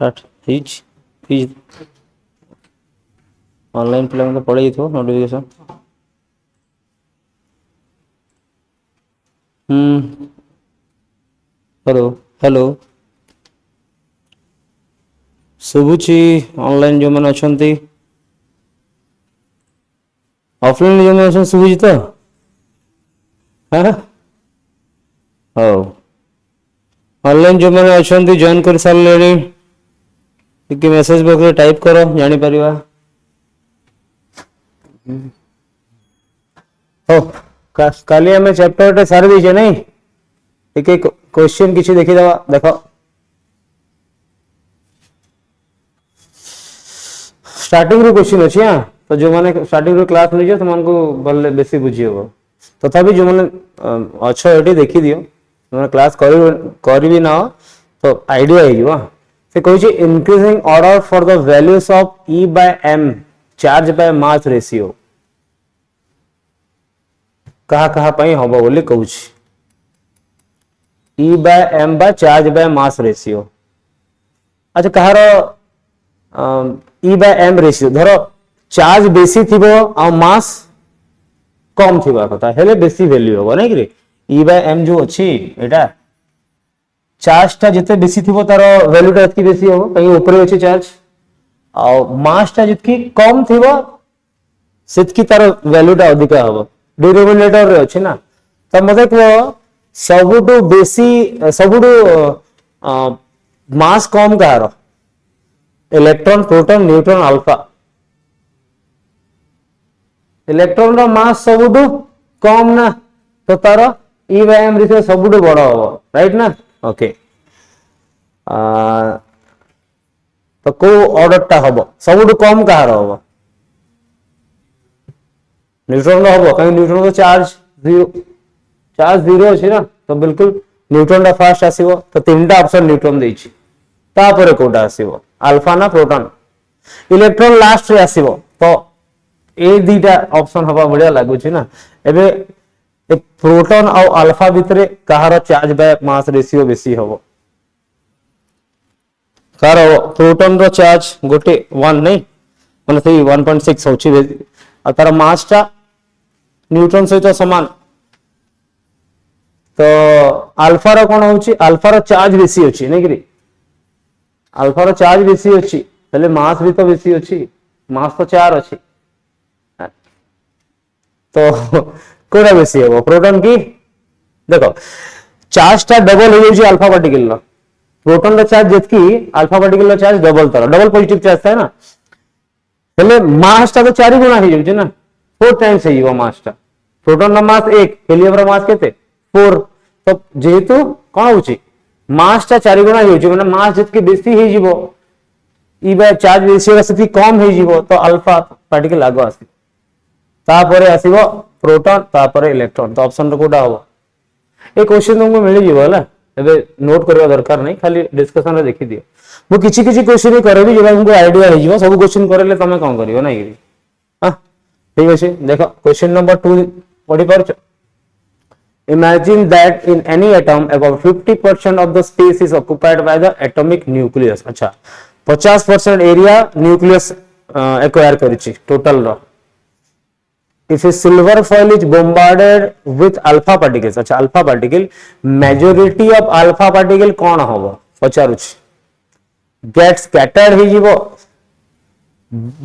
Start his online पिला तो पड़े थो नोटिफिकेशन हेलो हेलो शुभुची ऑनलाइन जो मैंने अच्छा ऑफलाइन जो मैंने अच्छा शुभुची तो हाँ हो ऑनलाइन जो मैंने अच्छा जॉइन कर सारे टी मेसेज बॉक्स में टाइप करो जानी परिवा हो काली हमें चैप्टर सारी दीजिए नहीं टी क्वेश्चन किसी देखी दवा देखो स्टार्टिंग रू क्वेश्चन अच्छी हाँ तो जो मैंने स्टार्टिंग रू क्लास नहीं से भले बेसी बुझी हम तथापि जो मैंने अच्छा ये देखी दियो मैंने क्लास कर भी ना तो आइडिया हो से कह increasing order for the values of e by m charge by mass ratio कहा पई हम बोली कहूँ e by m by charge by mass ratio अच्छा कहार ई बाय एम रेशियो धर चार्ज बेसी थी आ मास कम थी कथा हेले बेसी वैल्यू हम नहीं ई बाय एम जो अच्छी एटा चार्ज टा जिते बेसी थी तार वैल्यू टा इतकी बेसी हम कहीं ऊपर अच्छे चार्ज आ मास टा जितकी कम थी सेतकी तार वैल्यू टा अधिक हम डिनोमिनेटर रे अच्छे ना तो मते कह सबुठु बेसी सबुठु मास कम कहार electron proton neutron alpha electron रो मास सबुठु कम ना तो तार ई बाय एम रेशियो सबुठु बड़ हम राइट ना ओके तो को ऑर्डर टा हम सबुठु कम कहार हम न्यूट्रॉन रो हम कहीं न्यूट्रॉन रो चार्ज जीरो अच्छे ना तो बिल्कुल न्यूट्रॉन टा फास्ट आसीबो तो तीनटा ऑप्शन न्यूट्रॉन देछि तापरे कोटा आसीबो अल्फा ना प्रोटॉन इलेक्ट्रॉन लास्ट रे आसीबो तो ए दीटा ऑप्शन हवा बढ़िया लागुछि ना एबे एक प्रोटॉन और अल्फा भितरे कहार चार्ज बाय मास रेशियो बेसी हबो कार प्रोटॉन रो चार्ज गोटे 1 नहीं माने सेही 1.6 होछि आ तार मास टा न्यूट्रॉन सहित समान तो अल्फा रो कोन होछि अल्फा रो चार्ज बेसी अछि नै कि अल्फा रो चार्ज बेसी अछि पहले मास भी तो बेसी अछि मास तो 4 अछि तो कोडा बेसी हो प्रोटॉन की देखो चार्ज टा डबल हो जाउछि अल्फा पार्टिकल लो प्रोटॉन रो चार्ज जतकी अल्फा पार्टिकल रो चार्ज डबल तार डबल पॉजिटिव चार्ज है ना पहले मास टा तो 4 गुना हो जाउछि ना 4 टाइम्स है मास टा प्रोटॉन रो मास 1 हीलियम रो मास केते 4 तो जेहेतु कोन होछि मास टा 4 गुना हो माने मास जितके बेसी हो जिवो ई बाय चार्ज रेशियो से कम हो जिवो तो अल्फा पार्टिकल आगो आसी तापरे आसीबो प्रोटॉन तापरे इलेक्ट्रॉन तो ऑप्शन कोडा हो ए क्वेश्चन तुमको मिल जिवो हला एबे नोट करबा दरकार नहीं खाली डिस्कशन रे देखि दियो मु किछि किछि क्वेश्चन ही करबी जेबा तुमको आईडिया हो जिवो सब क्वेश्चन करले तमे कोन करियो नै कि हां ठीक अछि देखो क्वेश्चन नंबर 2 पढी परछ Imagine that in any atom about 50% of the space is occupied by the atomic nucleus. अच्छा 50% एरिया न्यूक्लियस एक्वायर करिछि टोटल रो if a silver foil is bombarded with alpha particles अच्छा alpha particle majority of alpha particle कोन होबो पचारुछि get scattered हे जिवो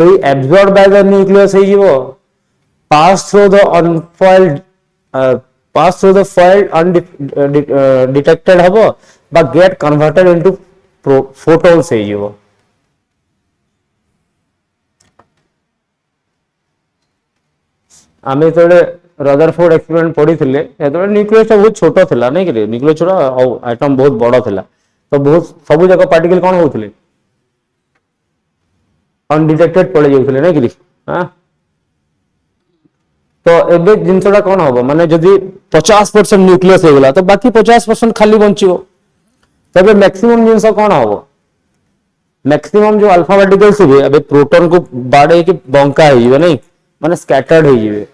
be absorbed by the nucleus हे जिवो pass through the unfoiled pass through the foil undetected हबो बा get converted into photons हे जिवो आमे तोले Rutherford experiment पढ़ी थिले एतोले न्यूक्लियस बहुत छोटो थिला नै कि न्यूक्लियस छोटा और एटम बहुत बड़ थिला तो बहुत सब जगह पार्टिकल कोन होथिले अनडिटेक्टेड पड़े जाउथिले नै कि हां तो एबे जिनसडा कोन होबो माने जदी 50% न्यूक्लियस हे गेला तो बाकी 50% खाली बंचिबो तबे मैक्सिमम जिनस कोन होबो मैक्सिमम जो अल्फा पार्टिकल्स हे अबे प्रोटॉन को बाडे के बंका हे जिवे नै माने स्कैटर्ड हे जिवे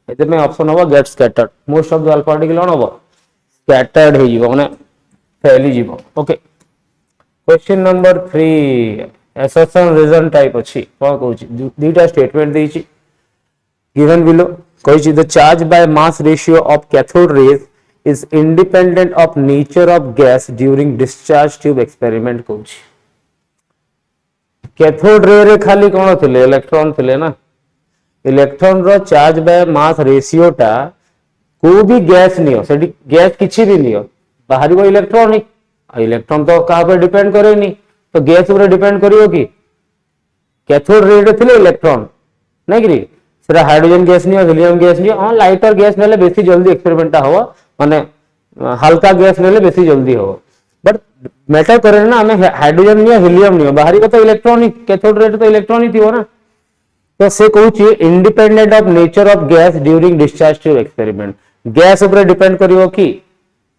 एते में ऑप्शन होबो get scattered most of the alpha particle कोन होबो स्कैटर्ड हे जिवो माने फैली जिवो okay question number 3 assertion reason type अछि कोन कहूची दुईटा स्टेटमेंट देइची given below कहूची the charge by mass ratio of cathode rays is independent of nature of gas during discharge tube experiment कहूची कैथोड रे रे खाली कौन थिले इलेक्ट्रॉन थिले ना इलेक्ट्रॉन रो चार्ज बाय मास रेशियो टा को भी गैस नियो सेठी गैस किछि भी नियो बाहरी वो इलेक्ट्रॉन ही इलेक्ट्रॉन तो कहा पर डिपेंड करे नहीं तो गैस ऊपर डिपेंड करियो कि कैथोड रे रे थिले इलेक्ट्रॉन नहीं कि सेटा hydrogen gas neo helium gas neo हां लाइटर गैस नेले बेसी जल्दी एक्सपेरिमेंट हो माने हल्का गैस नेले बेसी जल्दी हो बट मैटर करे ना हमें हाइड्रोजन नियो हीलियम नियो बाहरी को तो इलेक्ट्रॉन ही कैथोड रे तो इलेक्ट्रॉन ही थियो ना तो से कहूची independent of nature of gas during discharge tube experiment gas ऊपर डिपेंड करिवो कि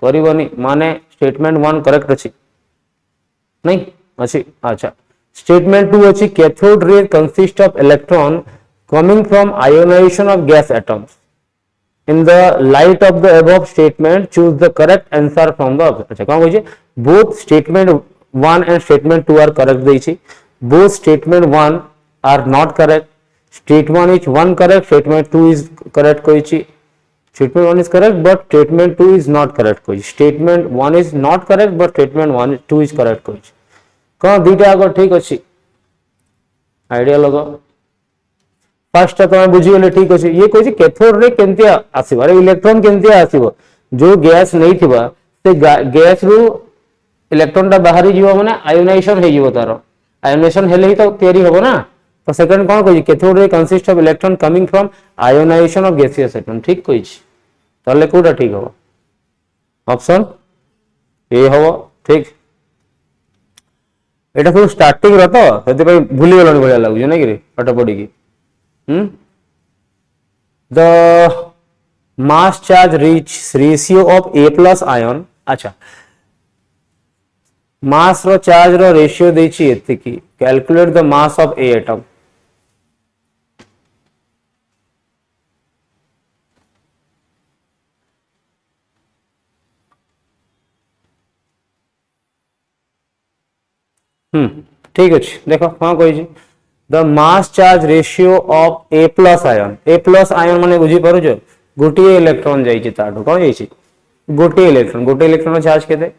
करिवोनी माने स्टेटमेंट 1 करेक्ट अछि नहीं अछि अच्छा स्टेटमेंट 2 अछि cathode ray consist of electron coming from ionization of gas atoms in the light of the above statement choose the correct answer from the अच्छा कौन कहै both statement 1 and statement 2 are correct देइछि both statement 1 are not correct statement 1 is 1 correct statement 2 is correct कहै statement 1 is correct but statement 2 is not correct कहै statement 1 is not correct but statement 1 2 is correct कहै कौन दुईटा आगो ठीक अछि idea लगो first तो बुझी गले ठीक अछि ये कहै कैथोड रे केनती आसीबो अरे इलेक्ट्रॉन केनती आसीबो जो गैस नहीं थिबा से गैस रु इलेक्ट्रॉन टा बाहरी जीवो माने आयोनाइजेशन हे जीवो तारो आयोनाइजेशन हेले ही तो तयारी होबो ना तो सेकंड कोन कहै cathode ray consist of electron coming from ionization of gaseous atom ठीक कहै ताले कोडा ठीक होबो ऑप्शन ए होबो ठीक एटा सब स्टार्टिंग रो तो सेते भाई भूली गेलनी भलिया लागु जे नै कि पाठ पढी की the mass charge reach ratio of A plus ion अच्छा mass रो charge रो ratio देछि एते की calculate the mass of A atom ठीक अछि देखो हां कहै छी the mass charge ratio of A plus ion माने बुझी पारो जो गोटी इलेक्ट्रॉन जाई छि ताडो कोन जाई छि गोटी इलेक्ट्रॉन चार्ज केते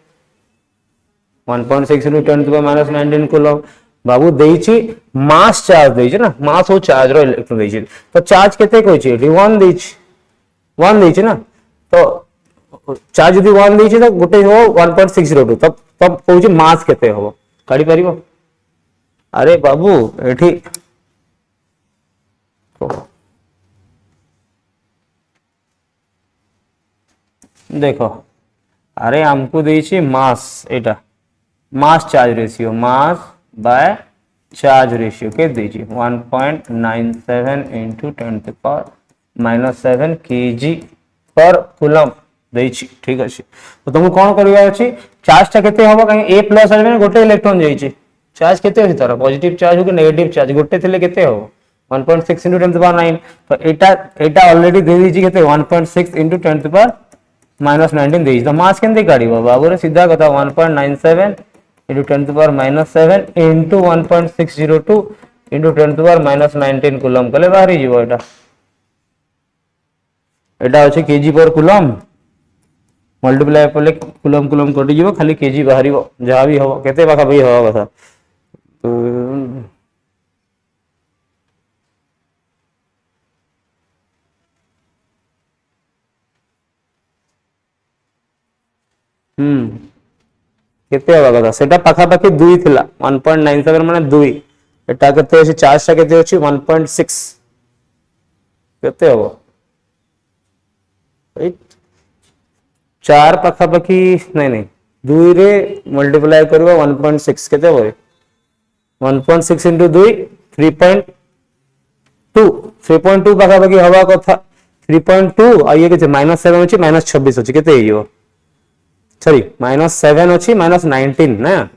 1.6 into 10 to the minus 19 coulomb बाबू देई छि मास चार्ज देई छि ना मास हो चार्ज रो इलेक्ट्रॉन देई छि तो चार्ज केते कहै छि 1 देई छि 1 देई छि ना तो चार्ज यदि 1 देई छि तो गोटे हो 1.602 तब कहै छि मास केते हो काढी परिबो अरे बाबू एठी देखो अरे हमको देइछि मास एटा मास charge ratio mass by charge ratio के देइछि 1.97 into 10 to the power minus 7 kg पर कूलम देइछि ठीक अछि तो तुम कोन करिया अछि चार्ज ता केते होबो काहे A प्लस आइबे गोटे इलेक्ट्रॉन जाइछि चार्ज केते अछि तार पॉजिटिव चार्ज हो कि नेगेटिव चार्ज गोटे थिले केते हो 1.6 into 10 to the power 9 तो एटा ऑलरेडी दे दीजी केते 1.6 into 10 to the power minus 19 देइछि तो मास केनते काढिबो बाबू रे सीधा कथा 1.97 into 10 to the power minus 7 into 1.602 into 10 to the power minus 19 coulomb कले बाहरी जीवो एटा अछि केजी पर कूलम मल्टीप्लाई पले कूलम कूलम कटि जीवो खाली केजी बाहरीबो जहा भी हो केते बाका भी हो कथा केते हवा कथा सेटा पाखा पाखी 2 थिला 1.97 माने 2 एटा केते अछि चार्ज ता केते अछि 1.6 केते हो 4 पाखा पाखी नहीं 2 रे मल्टीप्लाई करबो 1.6 केते होय 1.6 into 2 3.2 पाखा पाखी हवा कथा 3.2 आ ये केते -7 अछि -26 अछि केते हियो सॉरी -7 अछि -19 ना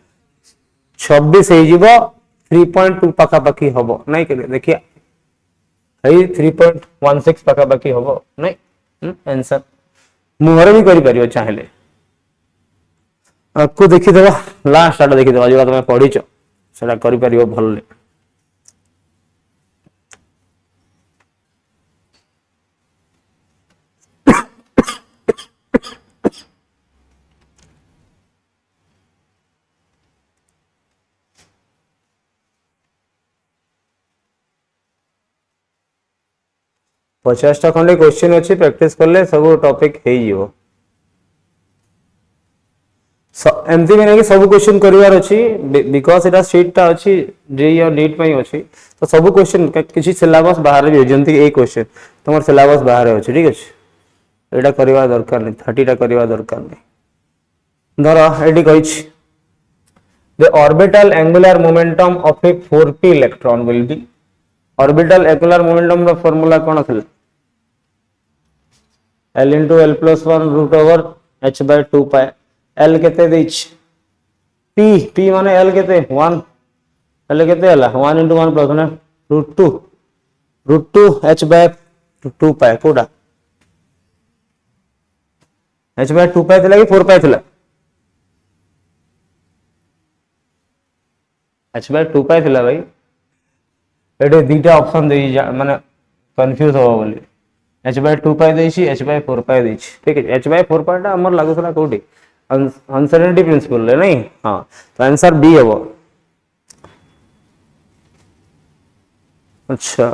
26 हे जीवो 3.2 पाखा पाखी हबो नहीं के देखिए हई 3.16 पाखा पाखी हबो नहीं आंसर मुहर भी करि परियो चाहेले आपको देखिदेवा लास्ट आटा देखिदेवा जो तुम पढ़ीच से कर भल 50टा खंडे क्वेश्चन अच्छी प्रैक्टिस कले सब टॉपिक हो एमती भी नहीं सब क्वेश्चन करिवार अछि बिकॉज़ एटा शीट टा अछि जेई और नीट पई अछि तो सब क्वेश्चन किछि सिलेबस बाहर भी जंती ए क्वेश्चन तमर सिलेबस बाहर अछि ठीक अछि एटा करिवा दरकार नहीं 30 टा करिवा दरकार नहीं धर eighty कहिछि the orbital angular momentum of a 4p electron will be orbital angular momentum ର ଫର୍ମୁଲା କଣ ଥିଲା L into L plus 1 root over h by 2 pi L केते देछ p माने L केते 1 L केते हला 1 into 1 plus ना root 2 h by 2 pi कोडा h by 2 pi थिला कि 4 pi थिला h by 2 pi थिला भाई एटे दीटा ऑप्शन दे माने कंफ्यूज हो बोली h by 2 pi देछि h by 4 pi देछि ठीक है h by 4 pi टा हमर लागुसला कोठी अनसर्टेनिटी प्रिंसिपल ले नहीं हां तो आंसर बी है वो अच्छा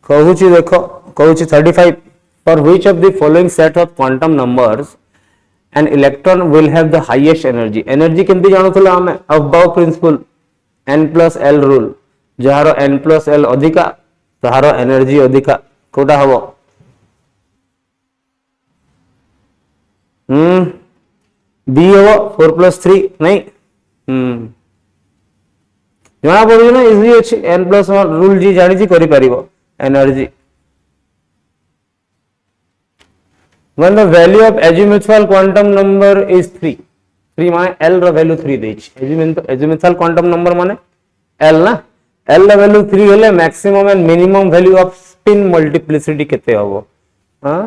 कहूची देखो कहूची 35 for which of the following set of quantum numbers an electron will have the highest energy केमती जानथुला हमें above principle n plus l rule जहारो n plus l अधिका तहारो एनर्जी अधिका कोटा हबो बी हबो 4 plus 3 नहीं जना पड़ो ना इजी अछि n plus 1 रूल जी जानि जी करि परिबो energy when the value of azimuthal quantum number is 3 माने l रो वैल्यू 3 देछि azimuthal quantum number माने l ना l रो वैल्यू 3 हेले maximum and minimum value off spin multiplicity केते हबो हां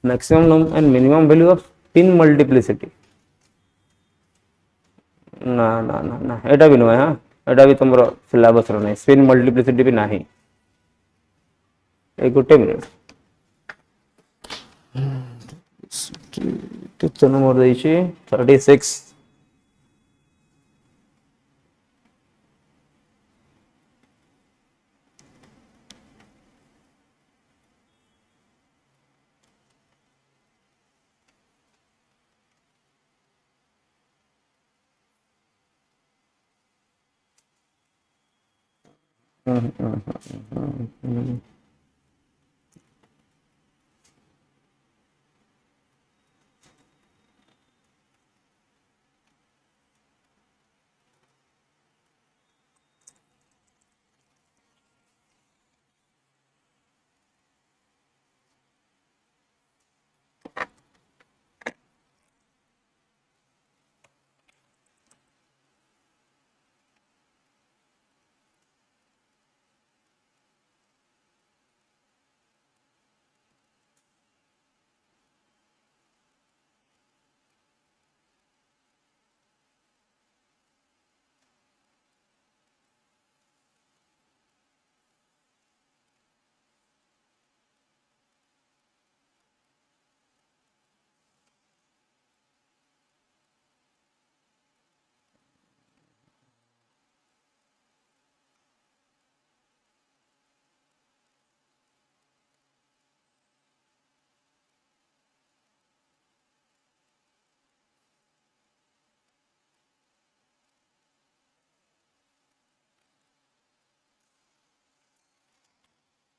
maximum and minimum value off spin multiplicity ना ना ना ना एटा भी नुहे हां एटा भी तुमरो सिलेबस रो नै स्पिन मल्टीप्लिसिटी भी नाही एक गुटे मिनिट कितना नंबर देछि 36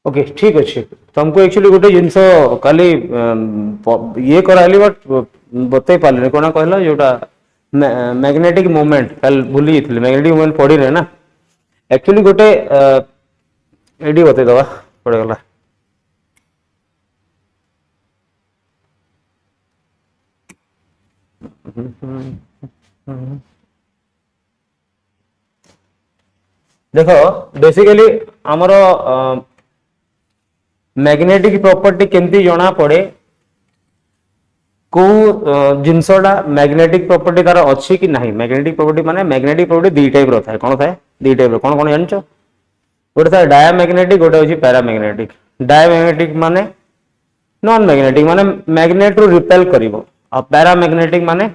ओके ठीक अच्छे तुमको एक्चुअली गोटे जिनस काली ये कराली बट बतई पारे कौन कहला जोटा मैग्नेटिक मोमेंट कल भूली जाइए मैग्नेटिक मोमेंट पढ़ी रहे ना एक्चुअली गोटे एडी बतई दवा पड़ेगला देखो बेसिकली आमर मैग्नेटिक प्रॉपर्टी केमती जना पड़े को जिनसटा मैग्नेटिक प्रॉपर्टी तार अच्छी कि नहीं मैग्नेटिक प्रॉपर्टी माने मैग्नेटिक प्रॉपर्टी दी टाइप रो थाए कोन थाए दी टाइप रो कोन जानछो गोटे थाए डायमैग्नेटिक गोटे होची पैरामैग्नेटिक डायमैग्नेटिक माने नॉन मैग्नेटिक माने मैग्नेट रो रिपेल करिवो और पैरामैग्नेटिक माने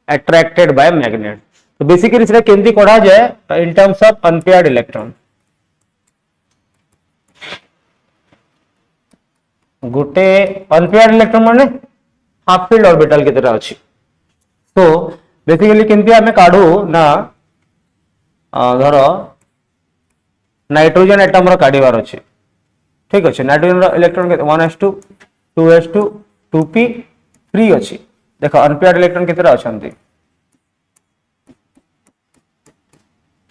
अट्रैक्टेड बाय मैग्नेट तो बेसिकली इसरा केंती पढ़ा जाए in terms of unpaired electron गोटे अनपेयर्ड इलेक्ट्रॉन माने हाफ फील्ड ऑर्बिटल केतेटा अछि तो बेसिकली केंती हमें काढू ना धरो नाइट्रोजन एटम रो काढीबार अछि ठीक अछि नाइट्रोजन रो इलेक्ट्रॉन 1s2 2s2 2p 3 अछि देखो अनपेयर्ड इलेक्ट्रॉन केतेटा अछंती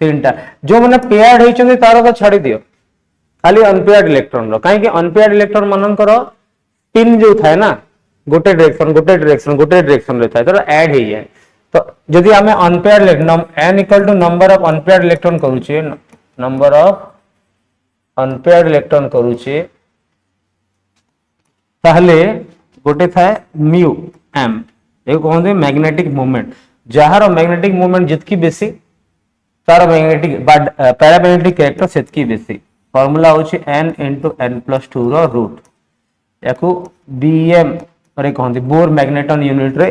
तीनटा जो माने पेयर्ड होइछंती तारो तो छाडी दियो खाली अनपेयर्ड इलेक्ट्रॉन रो काहे कि अनपेयर्ड इलेक्ट्रॉन मानकर स्पिन जो थाए ना गोटे डायरेक्शन रे थाए तो ऐड हो जाए तो जदि हमें unpaired n equal to number of unpaired electron करूचे नंबर ऑफ अनपेयर्ड इलेक्ट्रॉन करूचे ताहले गोटे थाए म्यू m एक कहते मैग्नेटिक मूवमेंट जहार मैग्नेटिक मूवमेंट जितकी बेसी तार मैग्नेटिक पैरामैग्नेटिक कैरेक्टर सेतकी बेसी फार्मूला होची n into n+2 रो रूट याकू bm रे कहंती बोर मैग्नेटन यूनिट रे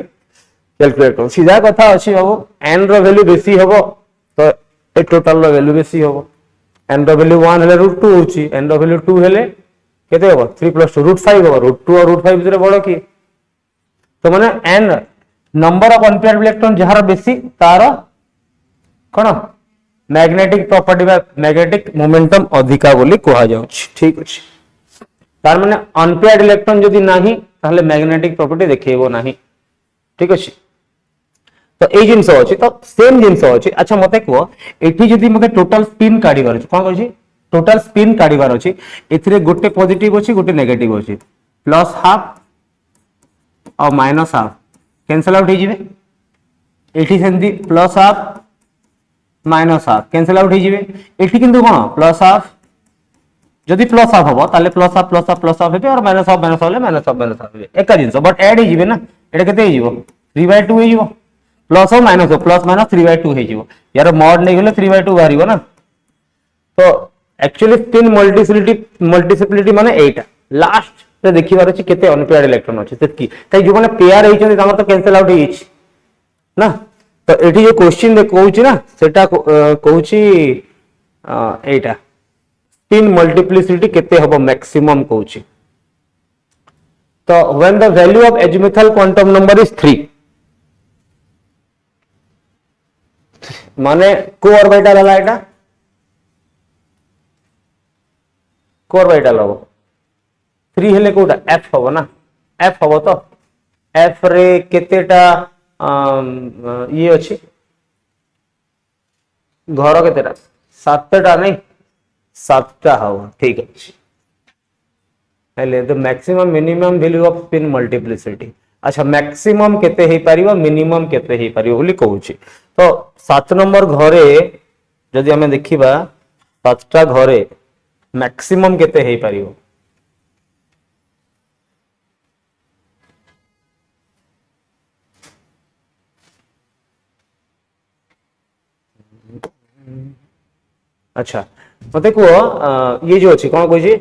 कैलकुलेट कर सीधा कथा अछि बाबू n रो वैल्यू बेसी हबो तो ए टोटल रो वैल्यू बेसी हबो n रो वैल्यू 1 हेले √2 होची n रो वैल्यू 2 हेले केते हबो 3+2 √5 हबो √2 और √5 बितरे बडो की तो माने n number of unpaired electron जहार बेसी तार कोन मैग्नेटिक प्रॉपर्टी बा मैग्नेटिक मोमेंटम अधिका बोली कहा जाउछ ठीक अछि तार माने अनपेयर्ड इलेक्ट्रॉन जदि नाही ताहले मैग्नेटिक प्रॉपर्टी देखेबो नाही ठीक अछि तो ए जिंस अछि तो सेम जिंस अछि अच्छा मते को एठी जदि मते टोटल स्पिन काढिबार अछि कोन कहछि टोटल स्पिन काढिबार अछि एथिरे गोटे पॉजिटिव अछि गोटे नेगेटिव अछि प्लस हाफ और माइनस हाफ कैंसिल आउट हो जिवे एठी सेंती plus half minus half cancel out हो जिवे एठी किंतु कोन प्लस हाफ जदि प्लस हाफ हबो ताले प्लस हाफ हेबे और माइनस हाफ हेबे एका जिंस बट ऐड हो जिवे ना एटा केते हो जिवो 3/2 हो जिवो प्लस और माइनस प्लस माइनस 3/2 हो जिवो यार मॉड नै गेले 3/2 बाहरिबो ना तो एक्चुअली स्पिन मल्टीप्लिसिटी माने एटा लास्ट रे देखिबार अछि केते अनपेयर्ड इलेक्ट्रॉन अछि सेतकी ताई जो माने पेयर हेइछन तामर तो कैंसिल आउट हेइछ ना तो एठी जो क्वेश्चन दे कहूची ना सेटा कहूची एटा स्पिन मल्टीप्लिसिटी केते हबो मैक्सिमम कहूची तो when the value of azimuthal quantum number is 3 माने को ऑर्बिटल हला एटा को ऑर्बिटल हबो 3 हेले कोटा f हबो ना f हबो तो f रे केतेटा ये अछि घर केतेटा 7टा नहीं 7टा हबो ठीक अछि हेले the maximum minimum value off spin multiplicity अच्छा मैक्सिमम केते हे परिबो मिनिमम केते हे परिबो बोली कहूची तो 7 नंबर घरे जदि हमें देखिबा 7टा घरे मैक्सिमम केते हे परिबो अच्छा मते को ये जो अछि कोन कहै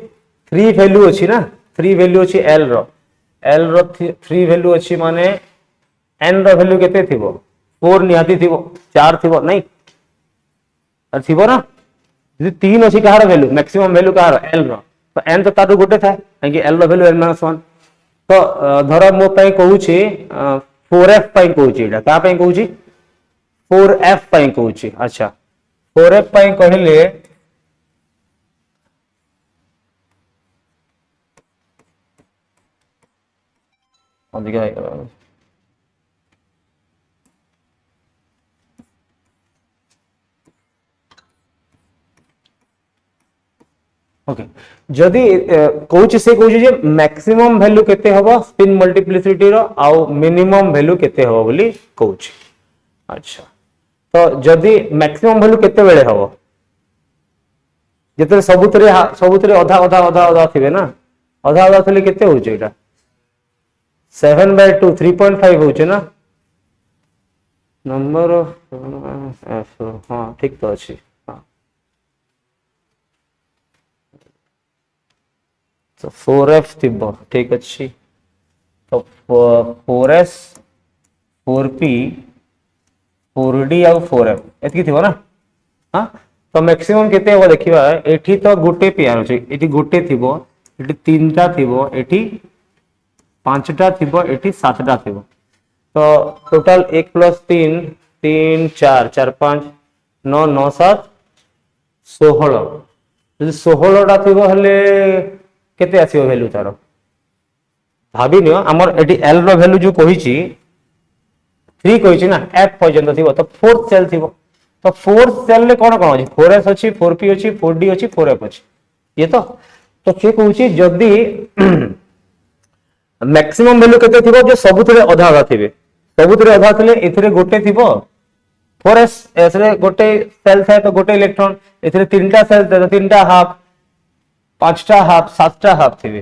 3 वैल्यू अछि ना 3 वैल्यू अछि l रो 3 वैल्यू अछि माने n रो वैल्यू केते थिबो 4 निहाती थिबो 4 थिबो नहीं थिबो ना जे 3 अछि कहार वैल्यू मैक्सिमम वैल्यू कहार l रो तो n तो तारु गोटे था कि l रो वैल्यू n-1 तो धर मो पई कहूची 4f पई कहूची एटा का पई कहूची 4f पई कहूची अच्छा 4f पई कहिले अधिका ओके जदि कहूची से कहूची जे मैक्सिमम वैल्यू केते हबो स्पिन मल्टीप्लिसिटी रो आउ मिनिमम वैल्यू केते हबो बोली कहूची अच्छा तो जदि मैक्सिमम वैल्यू केते बेले हबो जेते सबुतरे अधा थिबे ना अधा थिले केते होची एटा 7/2 3.5 होचे ना नंबर ऑफ हाँ ठीक तो अच्छी हाँ तो 4f थिबो ठीक अच्छी तो 4s 4p 4d आउ 4f एतकी थिबो ना हाँ तो मैक्सिमम केते हो देखिबा एठी तो गोटे पेयर अछि एठी गोटे थिबो एठी तीनटा थिबो एठी पांचटा थिबो एठी सातटा थिबो तो टोटल 1 + 3 3 4 4 5 9 9 7 16 যদি 16টা थिबो हले केते आसीबो वैल्यू तारो भाबी नियो हमर एठी l रो वैल्यू जो कहिची 3 कहिची ना f पर्यंत थिबो तो फोर्थ सेल थिबो तो फोर्थ सेल ले कोन कोन अछि 4s अछि 4p अछि 4d अछि 4f अछि ये तो से कहूची जदी मैक्सिमम वैल्यू केते थिबो जे सबुतरे आधा आधा थिबे सबुतरे आधा थिले एथिरे गोटे थिबो 4s एसरे गोटे सेल थाए तो गोटे इलेक्ट्रॉन एथिरे तीनटा सेल तो तीनटा हाफ पांचटा हाफ सातटा हाफ थिबे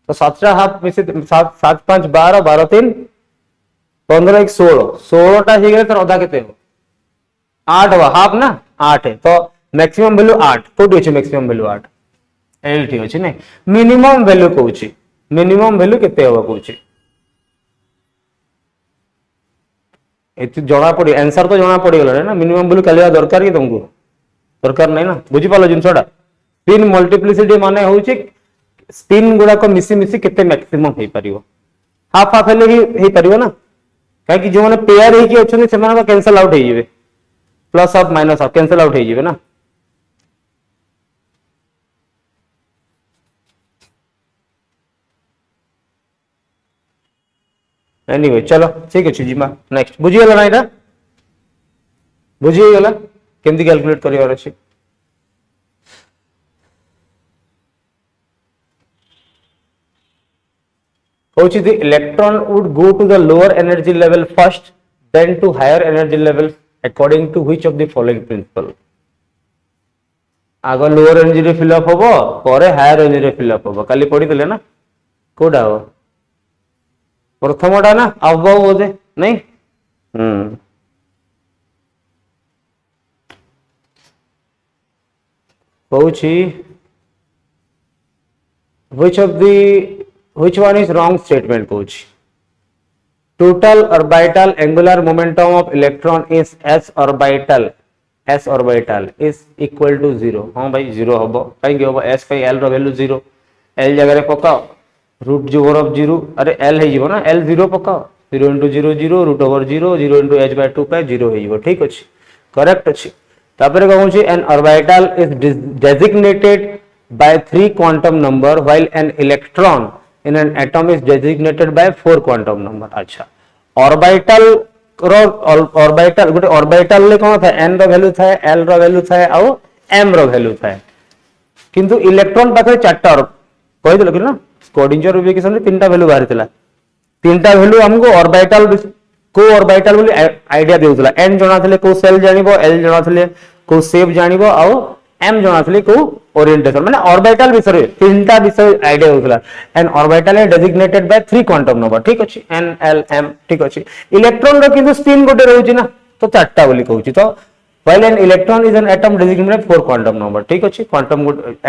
तो सातटा हाफ में से 7 7 5 12 12 3 15 1 16 16टा हे गेले तो आधा केते हो 8 हाफ ना 8 है तो मैक्सिमम वैल्यू 8 कोडी अछि मैक्सिमम वैल्यू 8 एलटी अछि नै मिनिमम वैल्यू कहूची मिनिमम वैल्यू केते हो कहूची एति जणा पड़ी आंसर तो जणा पड़ी गेला ना मिनिमम वैल्यू कालिया दरकार कि तुमको दरकार नै ना बुझी पालो जिंसोडा स्पिन मल्टीप्लिसिटी माने होची स्पिन गुडा को मिसी मिसी केते मैक्सिमम हे परियो हाफ हाफ हेले हे परियो ना काहे कि जो माने पेयर हे कि अछन से माने कैंसिल आउट हे जिवे plus half minus half cancel out हे जिवे ना एनीवे चलो ठीक अछि जिमा नेक्स्ट बुझी गेला ना एटा बुझी गेला केमती कैलकुलेट करिवार अछि Which the electron would go to the lower energy level first, then to higher energy level according to which of the following principle? आगे लोअर एनर्जी रे फिल अप होबो परे हायर एनर्जी रे फिल अप होबो काली पढी देले ना कोडा हो प्रथमटा ना अबव बोधे नहीं कहूची which one is wrong statement कहूची total orbital angular momentum of electron is s orbital is equal to 0 हां भाई 0 हबो काई के हबो s पे l रो वैल्यू 0 l जगह रे पकाओ रूट जो ओवर ऑफ 0 अरे l हे जीवो ना l 0 पकाओ 0 * 0 0 रूट ओवर 0 0 * h/2 पे 0 हे जीवो ठीक अछि करेक्ट अछि तापर कहूची an orbital is designated by 3 quantum number while an electron in an atom is designated by 4 quantum number अच्छा ऑर्बिटल रो ऑर्बिटल गोटे ऑर्बिटल ले कोन था n रो वैल्यू था l रो वैल्यू था आ m रो वैल्यू था किंतु इलेक्ट्रॉन पाखे चारटा कहि देलो कि ना स्कोडिंजर रूबिकेशन रे तीनटा वैल्यू बाहर थिला तीनटा वैल्यू हमको ऑर्बिटल को ऑर्बिटल बोली आईडिया देउतला n जणा थिले को सेल जानिबो l जणा थिले को शेप जानिबो आ m जणा थिले को ओरिएंटेशन माने ऑर्बिटल विषय तीनटा विषय आईडिया होतला and orbital is designated by 3 quantum number ठीक अछि n l m ठीक अछि इलेक्ट्रॉन रो किंतु स्पिन गोटे रहउची ना तो चारटा बोली कहउची तो while an electron is an atom designated 4 quantum number ठीक अछि क्वांटम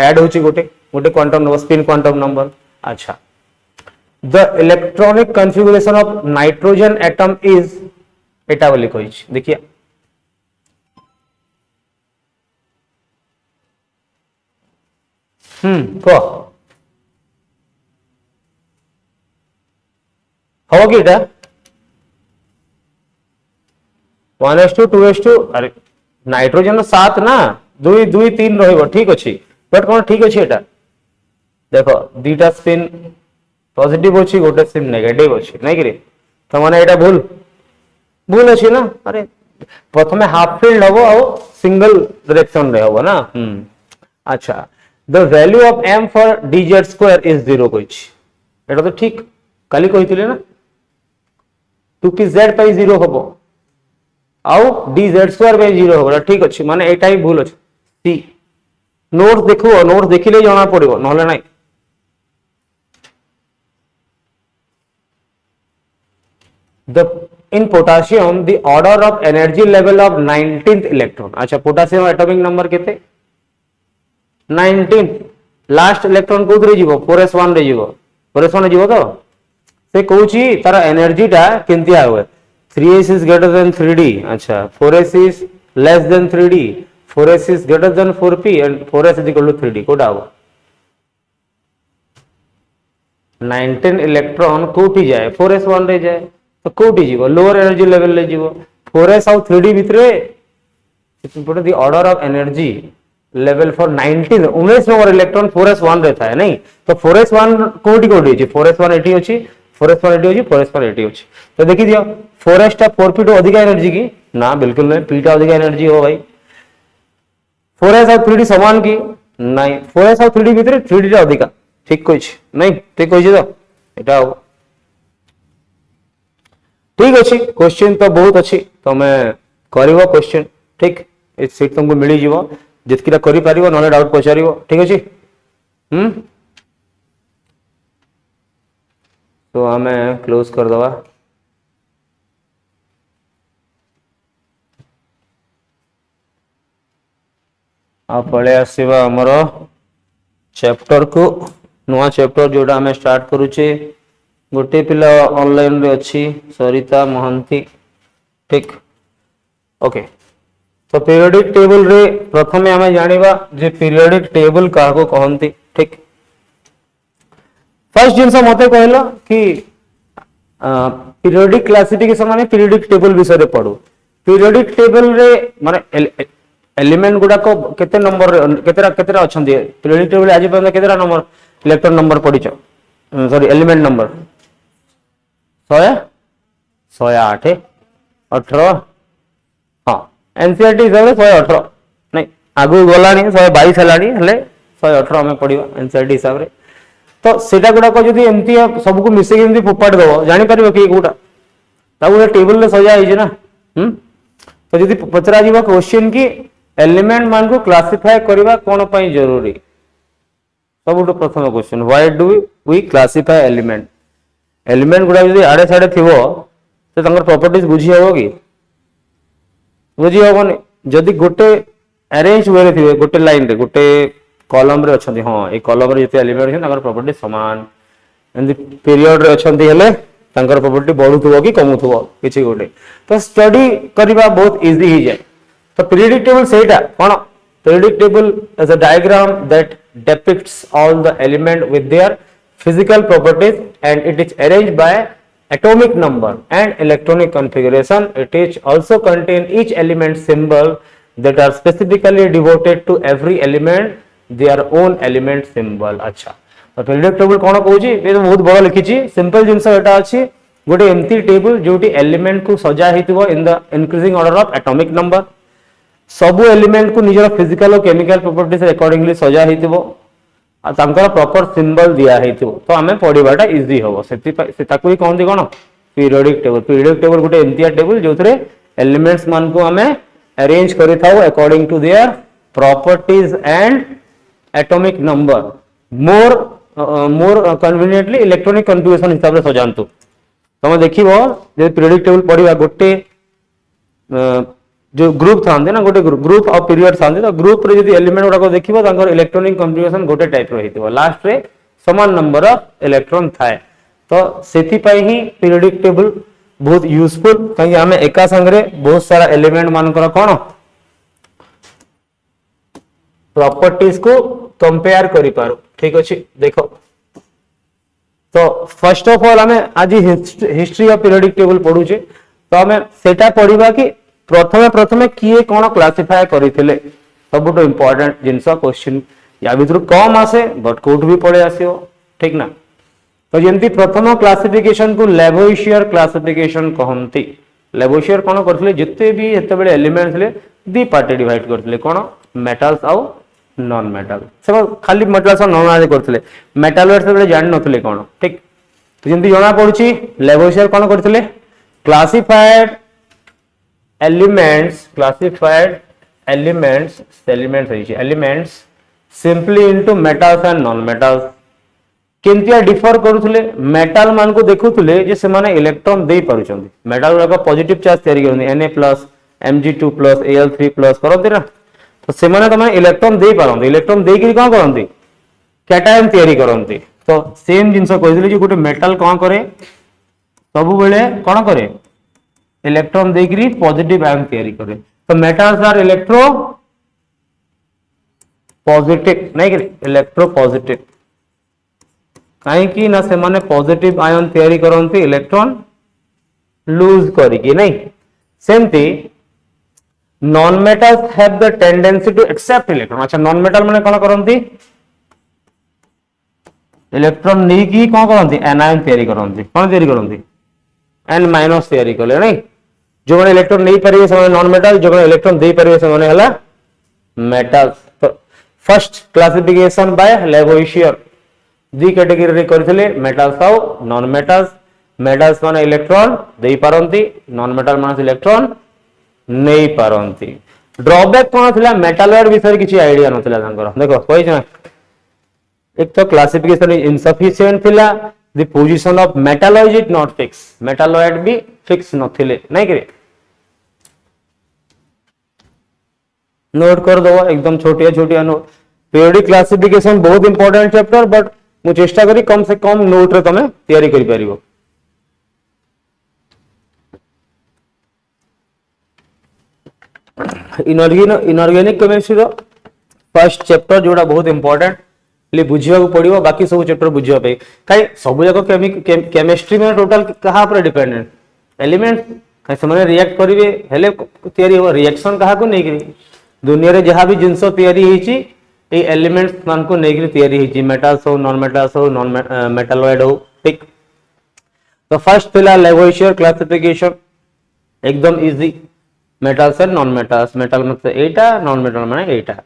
ऐड होची गोटे गोटे quantum number spin quantum number अच्छा the electronic configuration of nitrogen atom is एटा बोली कहउची देखिए को हो कि एटा 1:2 2:2 अरे नाइट्रोजन 7 ना 2 2 3 रहइबो ठीक अछि बट कोन ठीक अछि एटा देखो दीटा स्पिन पॉजिटिव अछि गोटे स्पिन नेगेटिव अछि नै कि तो माने एटा भूल भूल अछि ना अरे प्रथमे हाफ फील्ड हबो आ सिंगल डायरेक्शन रे हबो ना अच्छा the value of m for dz square is 0 कहिछि एटा तो ठीक काली कहिथिले ना 2pz पाई 0 हबो आउ dz स्क्वायर बाय 0 हबो ठीक अछि माने एटा ही भूल अछि सी नोट देखो नोट देखिले जणा पड़िबो नहले नै the in potassium the order of energy level of 19th electron. अच्छा पोटासियम एटॉमिक नंबर केते 19 लास्ट इलेक्ट्रॉन कोथरे जीवो 4s1 रे जीवो 4s1 जीवो तो से कहूची तार एनर्जी टा केनतिया हुए 3s is greater then 3d। अच्छा 4s is less than 3d 4s is greater than 4p and 4s is equal to 3d कोटा हो 19 इलेक्ट्रॉन कोठी जाए 4s1 रे जाए तो कोठी जीवो लोअर एनर्जी लेवल ले जीवो 4s और 3d भितरे it the order of energy level for 19 number electron 4s1 रे था नहीं तो 4s1 कोठी कोठी अछि 4s1 एठी अछि 4s1 एठी अछि 4s1 एठी अछि तो देखि दियो 4s टा 4p टू अधिक एनर्जी की ना बिल्कुल नहीं p टा अधिक एनर्जी हो भाई 4s और 3d समान की नहीं 4s और 3d भितरे 3d टा अधिक ठीक कहि नहीं ठीक कहि तो एटा हो ठीक अछि क्वेश्चन तो बहुत अछि तमे करबो क्वेश्चन ठीक ए सीट तुमको मिली जीवो जितकीटा करि पारिबो नले डाउट पचारिबो ठीक अछि तो हमें क्लोज कर दवा आ पळे आसीबा हमर चैप्टर को नुआ चैप्टर जोडा हमें स्टार्ट करूचे गोटे पिला ऑनलाइन रे अछि सरिता महंती ठीक ओके तो पीरियोडिक टेबल रे प्रथमे हमें जानिबा जे पीरियोडिक टेबल काहा को कहंती ठीक फर्स्ट जिनस मते कहला कि पीरियोडिक क्लासिफिकेशन माने पीरियोडिक टेबल विषय रे पढो पीरियोडिक टेबल रे माने एलिमेंट गुडा को केते नंबर केतेरा अछंती पीरियोडिक टेबल आज पय केतेरा नंबर इलेक्ट्रॉन नंबर पढिछ सॉरी एलिमेंट नंबर 108 18 हां एनसीईआरटी हिसाब से 118 नहीं आगु गलानी 122 हलानी हले 118 हमें पढिबा एनसीईआरटी हिसाब रे तो सेटा गुडा को जदी एमती सब को मिसे एमती फोपाड़ दबो जानि परिबो कि कोटा ताऊ टेबल रे सजा हिजे ना तो जदी पचरा जीवा क्वेश्चन की एलिमेंट मान को क्लासिफाई करबा कोन पई जरूरी सबुठ प्रथम question why do we classify element element गुडा जदी आड़े साड़े थिवो तो तंगर प्रॉपर्टीज बुझी हबो कि बुझी हबोनी जदी गोटे अरेंज वे रे थिवे गोटे लाइन रे गोटे कॉलम रे अछंती हां ए कॉलम रे जते एलिमेंट छै तंगर प्रॉपर्टी समान एंड पीरियड रे अछंती हेले तंगर प्रॉपर्टी बढ़ुथबो कि कमुथबो किछि गोटे तो स्टडी करबा बहुत इजी ही जाय तो पीरियोडिक टेबल सेटा कोन periodic table is a diagram that depicts all the element with their physical properties and it is arranged by atomic number and electronic configuration. It is also contain each element symbol that are specifically devoted to every element their own element symbol. अच्छा तो periodic table कोन कहूची ए तो बहुत बड़ लिखिची simple जिंस एटा अछि गोटे empty table जोटी element को सजा हितबो in the increasing order of atomic number सबु एलिमेंट को निजर फिजिकल और केमिकल प्रॉपर्टीज अकॉर्डिंगली सजा हितबो आ तांकर प्रॉपर सिंबल दिया हितबो तो हमें पढिबाटा इजी होबो सेति से ताकू ही कहंती कोन पीरियोडिक टेबल गोटे एम्प्टी टेबल जोथरे एलिमेंट्स मान को हमें अरेंज करि थाओ according to their properties and atomic number more conveniently electronic configuration हिसाब से सजांतु तमे देखिबो जे पीरियोडिक टेबल पढिबा गोटे जो ग्रुप था ना गोटे ग्रुप और पीरियड था तो ग्रुप रे यदि एलिमेंट गुडा को देखिबो तांकर इलेक्ट्रॉनिक कन्फिगरेशन गोटे टाइप रो हितबो लास्ट रे समान नंबर ऑफ इलेक्ट्रॉन थाए तो सेति पई ही पीरियोडिक टेबल बहुत यूजफुल कहीं हमें एका संगरे बहुत सारा एलिमेंट मानकर कोन प्रॉपर्टीज को कंपेयर करि पारो ठीक अछि देखो तो फर्स्ट ऑफ ऑल हमें आज हिस्ट्री ऑफ पीरियोडिक टेबल पढुचे तो हमें सेटा पढिबा कि प्रथमे किए कोन क्लासिफाई करिथिले सबुठ इंपोर्टेंट जिंस क्वेश्चन या भीतर कम आसे बट कोट भी पड़े आसियो ठीक ना तो जेंती प्रथम क्लासिफिकेशन को लैवोइशियर क्लासिफिकेशन कहंती लैवोइशियर कोन करथिले जत्ते भी हेते बेले एलिमेंट थिले दी पार्टे डिवाइड करथिले कोन मेटल्स आउ नॉन मेटल सब खाली मेटल्स और नॉन मेटल करथिले मेटल वेट से बेले जानि नथिले कोन ठीक तो जेंती जणा पडुची लैवोइशियर कोन करथिले classified elements simply into metals and non metals केमतिया डिफर करुले मेटाल मान को देखुले जे से माने इलेक्ट्रॉन दे पारुचंदी मेटाल गुडा पॉजिटिव चार्ज तयारी करनी Na+ Mg2+ Al3+ करते ना तो से माने तमे इलेक्ट्रॉन दे पारंती इलेक्ट्रॉन दे कि कोन करंती कैटायन तयारी करंती तो सेम जिंस कहइली जे गोटे मेटाल कोन करे सब बेले कोन करे इलेक्ट्रॉन दे कि पॉजिटिव आयन तयारी करे तो मेटाल्स आर इलेक्ट्रो पॉजिटिव नहीं कि इलेक्ट्रो पॉजिटिव कहीं ना से माने पॉजिटिव आयन तयारी करंती इलेक्ट्रॉन लूज करिकी नहीं सेमती non metals have the tendency to accept electron अच्छा नॉन मेटल माने कोन करंती इलेक्ट्रॉन नी की कोन करंती एनायन तयारी करंती कोन तयारी करंती N- तयारी करले नहीं जो माने इलेक्ट्रॉन नहीं परिवे से नॉन मेटल जो माने इलेक्ट्रॉन दे परिवे से माने हला मेटल्स तो फर्स्ट क्लासिफिकेशन बाय लेवोइशियर दी कैटेगरी रे करथिले मेटल्स और नॉन मेटल्स मेटल्स माने इलेक्ट्रॉन दे पारंती नॉन मेटल माने इलेक्ट्रॉन नहीं पारंती ड्रॉबैक कोन थिला मेटालॉइड विषय किछि आईडिया नथिला तांकर देखो कोइ छ एक तो क्लासिफिकेशन इज इनसफिशिएंट थिला the position of metalloid is not fix metalloid भी फिक्स नथिले नहीं कि नोट कर दो एकदम छोटिया छोटिया नोट पीरियोडिक क्लासिफिकेशन बहुत इंपोर्टेंट चैप्टर बट मु चेष्टा करी कम से कम नोट रे तमे तैयारी करि परिबो inorganic chemistry row first chapter जोड़ा बहुत इंपोर्टेंट ले बुझिया को पड़िबो बाकी सब चैप्टर बुझिया पे काई सब जाको केमिस्ट्री में टोटल कहा पर डिपेंडेंट एलिमेंट काई समने रिएक्ट करिवे हेले तैयारी हो रिएक्शन कहा को नहीं करी दुनिया रे जहां भी जिंस तैयारी हेची ए एलिमेंट्स मान को नहीं तैयारी हेची मेटल्स हो नॉन मेटालॉइड हो ठीक तो फर्स्ट थिला लेवोइशियर क्लासिफिकेशन एकदम easy metals and non metals metal मतलब एटा नॉन मेटल माने एटा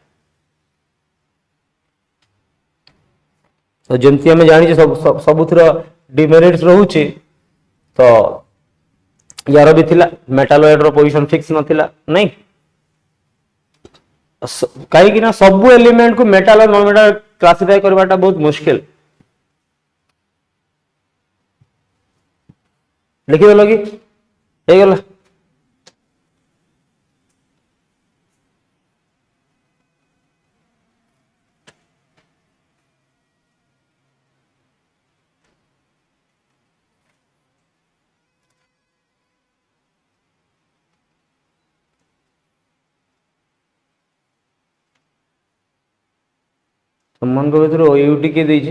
तो जेमती हमें जानि सब सबुथरो डिमेरिट्स रहउची तो यार भी थिला मेटालॉइड रो पोजीशन फिक्स नथिला नहीं कहीं कि ना सब एलिमेंट को मेटल और नॉन मेटल क्लासिफाई करवाटा बहुत मुश्किल लिखि लगी हे गला सम्मान को भीतर ओयूटी के देछि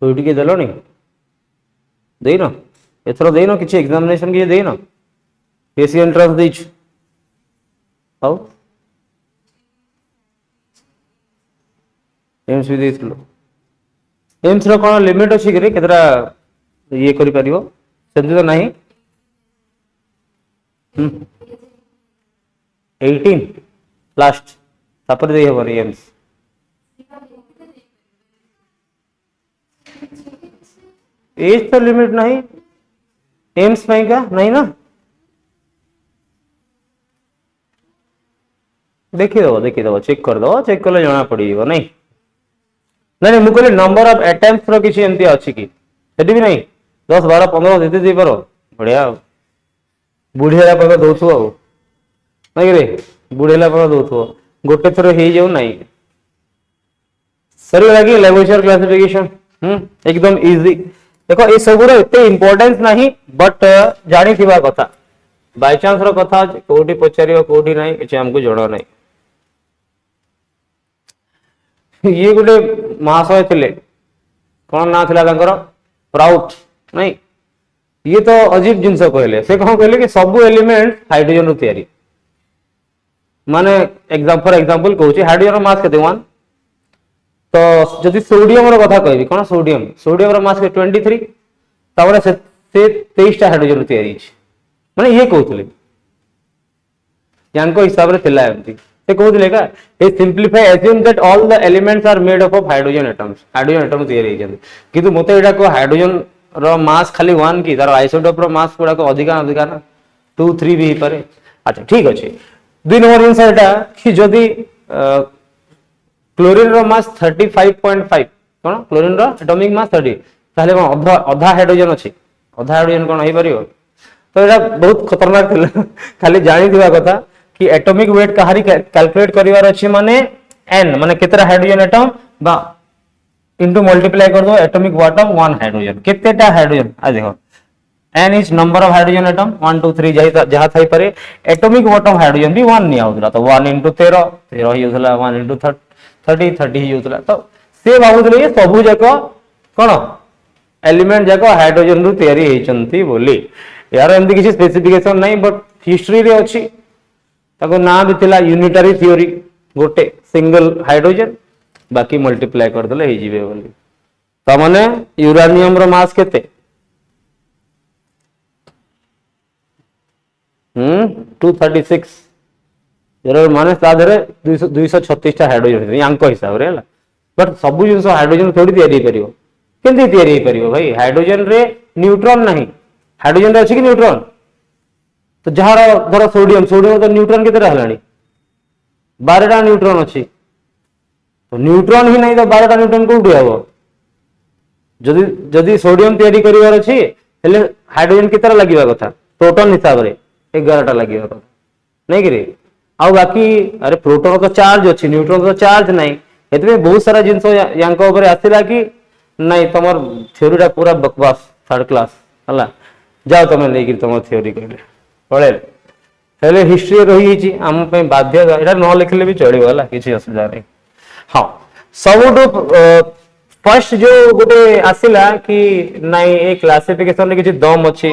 ओयूटी के देलो नी देइनो एथरो देइनो किछि एग्जामिनेशन के देइनो पीसी एंट्रेंस देछ हाउ एम्स भी देथिलो एम्स रो कोन लिमिट अछि करे केतरा ये करि परिबो सेंति तो नाही 18 लास्ट तापर दे हबो एम्स एज तो लिमिट नहीं एम्स में का नहीं ना देखी दो चेक कर दो चेक कले जना पड़ी नहीं नहीं मु कहले नंबर ऑफ अटेम्प्ट्स रो किछि एंती अछि कि सेठी भी नहीं 10 12 15 देते दे पारो बढ़िया बुढ़िया पर दोथु आ नहीं रे बुढ़ेला पर दोथु गोटे थरो हे जाऊ नहीं सरी लगी लेवोइशियर क्लासिफिकेशन एकदम इजी देखो ये सब एते इंपोर्टेंस नहीं बट जानी थिबा कथा बाय चांस रो कथा कोठी पचारियो कोठी नहीं कि हमको जणो नहीं ये गोटे महाशय थिले कौन ना थिला तांकर प्राउट नहीं ये तो अजीब जिनस कहले से कौन कहले कि सब एलिमेंट हाइड्रोजन रो तयारी माने फॉर एग्जांपल कहूची हाइड्रोजन मास केते 1 तो जदि सोडियम रो कथा कहबी कोन सोडियम रो मास के 23 तावरे से 23 टा हाइड्रोजन तयारी छी माने ये कहउतले यानको हिसाब रे थिला एमती से कहउतले का a simplify assume that all the elements are made up of hydrogen atoms तयारी जंदी किंतु मते एडा को हाइड्रोजन रो मास खाली 1 की तार आइसोटोप रो मास पुरा को अधिका ना 2 3 भी पारे अच्छा ठीक अछि दुई नंबर जिनस एटा कि जदि क्लोरीन रो मास 35.5 कौन क्लोरीन रो एटॉमिक मास 30 ताले कौन अधा अधा हाइड्रोजन अछि अधा हाइड्रोजन कौन होई परियो तो एटा बहुत खतरनाक थिला खाली जानि दिबा कथा कि एटॉमिक वेट कहारी कैलकुलेट करिवार अछि माने n माने केतरा हाइड्रोजन एटम बा इनटू मल्टीप्लाई कर दो atomic weight of one hydrogen केतेटा हाइड्रोजन आ देखो n is number of hydrogen atom 1 2 3 जहा थाई पारे एटॉमिक वेट ऑफ हाइड्रोजन भी 1 निया होतला तो 1 * 13 13 ही होतला 1 * 30 30 ही होतला तो से भाबुतले ये सबु जाको कोन एलिमेंट जाको हाइड्रोजन रु तयारी हेचंती बोली यार एमती किसी स्पेसिफिकेशन नहीं बट हिस्ट्री रे अछि ताको ना भी थिला यूनिटरी थ्योरी गोटे सिंगल हाइड्रोजन बाकी मल्टीप्लाई कर देले हे जिवे बोली त माने यूरेनियम रो मास केते 236 जरो माने सादरे 236 टा हाइड्रोजन यांको हिसाब रे हला बट सब जिंस हाइड्रोजन थोड़ी तयारी करियो केंती तयारी करियो भाई हाइड्रोजन रे न्यूट्रॉन नहीं हाइड्रोजन रे अछि कि न्यूट्रॉन तो जहार धर सोडियम सोडियम तो न्यूट्रॉन केते रहलानी 12 टा न्यूट्रॉन अछि तो न्यूट्रॉन ही नहीं तो 12 टा न्यूट्रॉन कोउठी हबो जदी जदी सोडियम तयारी करिवार अछि हेले हाइड्रोजन केतरा लागिबा कथा प्रोटॉन हिसाब रे 11 टा लागिबा कथा नहीं कि रे आ बाकी अरे प्रोटॉन तो चार्ज अछि न्यूट्रॉन तो चार्ज नहीं एतबे बहुत सारा जिंस यांको ऊपर आथिला कि नहीं तमर थ्योरीटा पूरा बकवास थर्ड क्लास हला जाओ तमे नै कि तमर थ्योरी कहले पळे हेले हिस्ट्री रही छि हम पे बाध्य एटा न लिखले भी चढ़ियो हला किछि असुविधा नहीं हां सबटो फर्स्ट जो गोटे आसिला कि नहीं ए क्लासिफिकेशन रे किछि दम अछि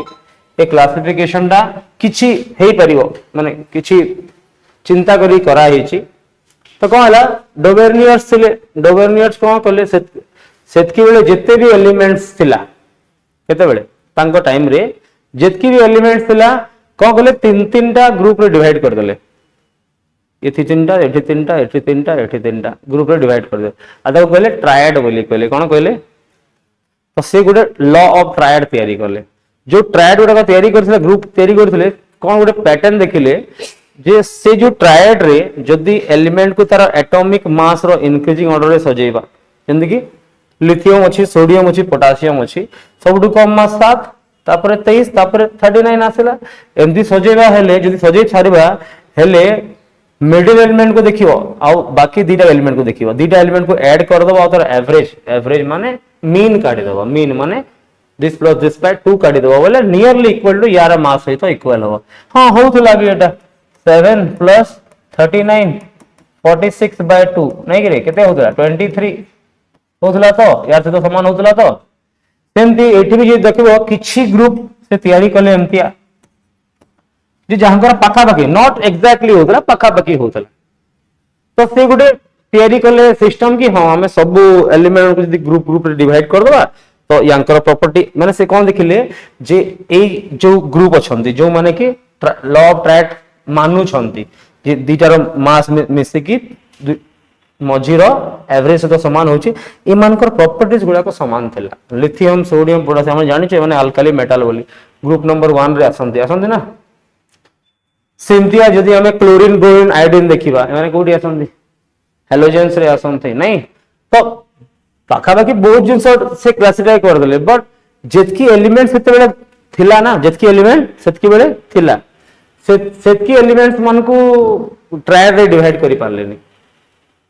ए क्लासिफिकेशन दा किछि हेई परियो माने किछि चिंता करी करा हे छि तो कोन हला डोबेर्नियर्स थिले डोबेर्नियर्स कोन कले सेतकी बेले जत्ते भी एलिमेंट्स थिला केते बेले तांको टाइम रे जत्की भी एलिमेंट्स थिला कोन कले तीन तीन टा ग्रुप रे डिवाइड कर देले एथि तीनटा एथि तीनटा एथि तीनटा एथि तीनटा ग्रुप रे डिवाइड कर दे आदा कहले ट्रायड बोली कहले कोन कहले तो से गुटे लॉ ऑफ ट्रायड तयारी करले जो ट्रायड गुटा तयारी करथिले ग्रुप तयारी करथिले कोन गुटे पैटर्न देखिले जे से जो ट्रायड रे जदी एलिमेंट को तार एटॉमिक मास रो इंक्रीजिंग ऑर्डर रे सजेबा जंदी कि लिथियम अछि सोडियम अछि पोटेशियम अछि सबटु कम मास 7 तापर 23 तापर 39 आसेला एमदी सजेबा हेले जदी सजे छारिबा हेले मिडिल एलिमेंट को देखियो आ बाकी दीटा एलिमेंट को देखियो दीटा एलिमेंट को ऐड कर दबो आ तार एवरेज एवरेज माने मीन काटी दबो मीन माने दिस प्लस दिस बाय 2 काटी दबो बोले नियरली इक्वल टू यार मास सहित इक्वल हो हां होउतला भी एटा 7 प्लस 39 46 बाय 2 नहीं कि रे केते होतला 23 होतला तो यार से तो समान होतला तो सेमती एठी भी जे देखबो किछि ग्रुप से तयारी करले एमतिया जे जहांकर पाखा पाखी नॉट एग्जैक्टली होतला पाखा पाखी होतला तो से गुटे तयारी करले सिस्टम की हां हमें सब एलिमेंट को जदी ग्रुप ग्रुप रे डिवाइड कर दबा तो यांकर प्रॉपर्टी माने से कोन देखिले जे ए जो ग्रुप अछंती जो माने कि लॉ ऑफ ट्रायड मानु छंती जे दीटार मास मिसे की मझीर एवरेज तो समान होची ए मानकर प्रॉपर्टीज गुडा को समान थिला लिथियम सोडियम पोटेशियम हम जानि छै माने अल्काली मेटल बोली ग्रुप नंबर 1 रे आसंती ना सेमतिया जदी हमें क्लोरीन ब्रोमीन आयोडीन देखिबा माने कोठी आसंती हैलोजेंस रे आसंती नहीं तो पाखा बाकी बहुत जिंस से क्लासिफाई कर देले बट जेतकी एलिमेंट सेते बेले थिला ना जेतकी एलिमेंट सेतकी बेले थिला सेतकी एलिमेंट्स मन को ट्रायल रे डिवाइड करि पारलेनी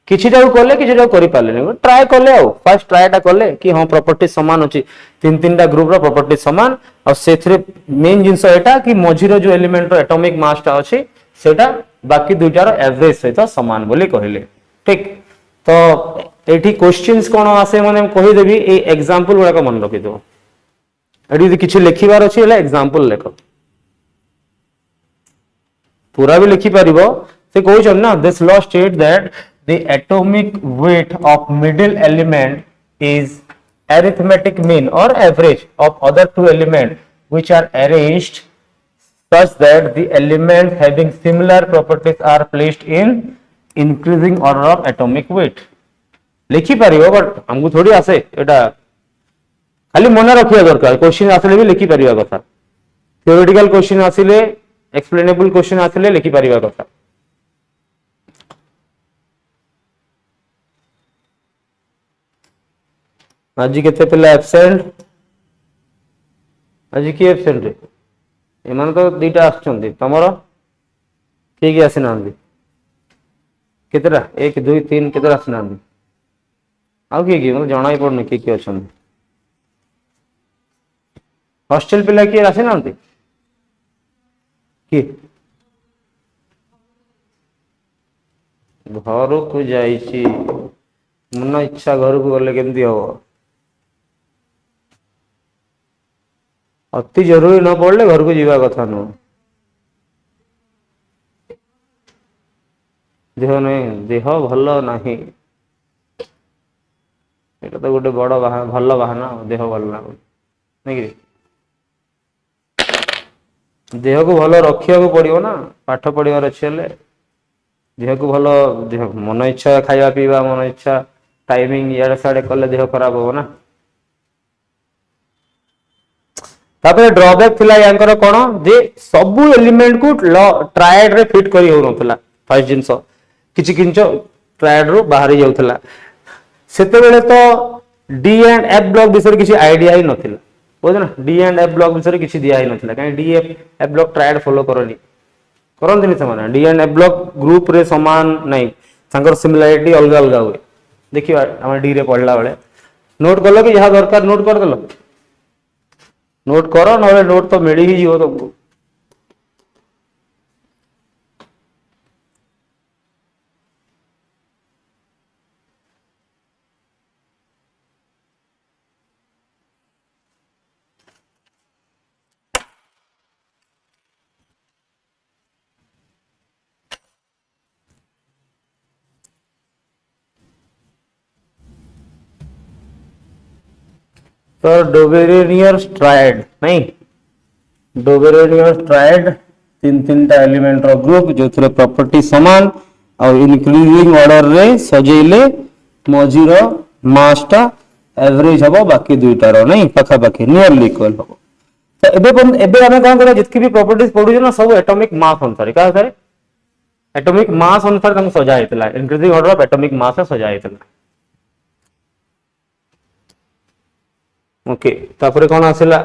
किछिटा कोले किछिटा करि पारलेनी ट्राई करले आ फर्स्ट ट्रायटा करले कि हां प्रॉपर्टी समान अछि तीन तीनटा ग्रुप रो प्रॉपर्टी समान और सेथरे मेन जिंस एटा कि मझिरो जो एलिमेंट रो एटॉमिक मास टा अछि सेटा बाकी दुइटार एवरेज सहित समान बोली कहिले ठीक तो एठी क्वेश्चंस कोन आसे माने कहि देबी ए एग्जांपल गुडा को मन रखि दो एठी किछि लिखिबार अछि एला एग्जांपल लेखो पूरा भी लिखि परिबो से कहै छन ना this law state that the atomic weight of middle element is arithmetic mean or average of other two elements which are arranged such that the elements having similar properties are placed in increasing order of atomic weight लिखि परिबो but हमको थोड़ी आसे एटा खाली मन रखिया दरकार question आसले भी लिखि परिबा कथा थ्योरेटिकल क्वेश्चन आसिले एक्सप्लेनेबल क्वेश्चन आसिले लिखि परिबा कथा आज केते पिला एब्सेंट आज की एब्सेंट रे एमान तो दीटा आछंदी तमरो के के आसी नांदी केतेरा 1 2 3 केतेरा आसी नांदी आउ के मतलब जणाई पड़ने के अछंदी हॉस्टल पिला के आसी नांदी कि घर को जाइछि मन इच्छा घर को गले केमती हम अति जरूरी न पड़े घर को जीवा कथा नु देह नहीं देह भल नहीं एटा तो गोटे बड़ भल बाहाना देह भल ना नहीं देह को भल रखा पड़ो ना पाठ पढ़ार अच्छे देह को भल देह मन इच्छा खावा पीवा मन इच्छा टाइमिंग इे साढ़े कले देह खराब हो ना तापर ड्रॉबैक थिला यांकर कोन जे सबु एलिमेंट को ट्रायड रे फिट करी हो नथला फर्स्ट जिंस किछि किंच ट्रायड रो बाहरी जाउथला सेते बेले तो डी एंड एफ ब्लॉक विषय किछि आईडिया ही नथिला बुझ ना डी एंड एफ ब्लॉक विषय किछि दिया ही नथिला काई D F block triad follow करनी करंतनी समान D and F block group रे समान नहीं संकर सिमिलरिटी अलग अलग हुए देखियो हम डी रे पढ़ला बेले नोट करलो कि जहां दरकार नोट कर देलो नोट करो ना नोट तो मिल ही जीव तुमको तो डोबेरेनियर ट्रायड नहीं डोबेरेनियर ट्रायड तीन तीन टा एलिमेंट रो ग्रुप जो थरे प्रॉपर्टी समान और इंक्रीजिंग ऑर्डर रे सजेइले मजीरो मास टा एवरेज हबो बाकी दुईटा रो नहीं पाखा पाखी नियरली इक्वल हबो तो एबे हमें कोन करा जितकी भी प्रॉपर्टीज पढु ना सब एटॉमिक मास अनुसार का अनुसार एटॉमिक मास अनुसार हम सजा हेतला increasing order of atomic mass से सजा हेतला ओके तापरे कोन आसिला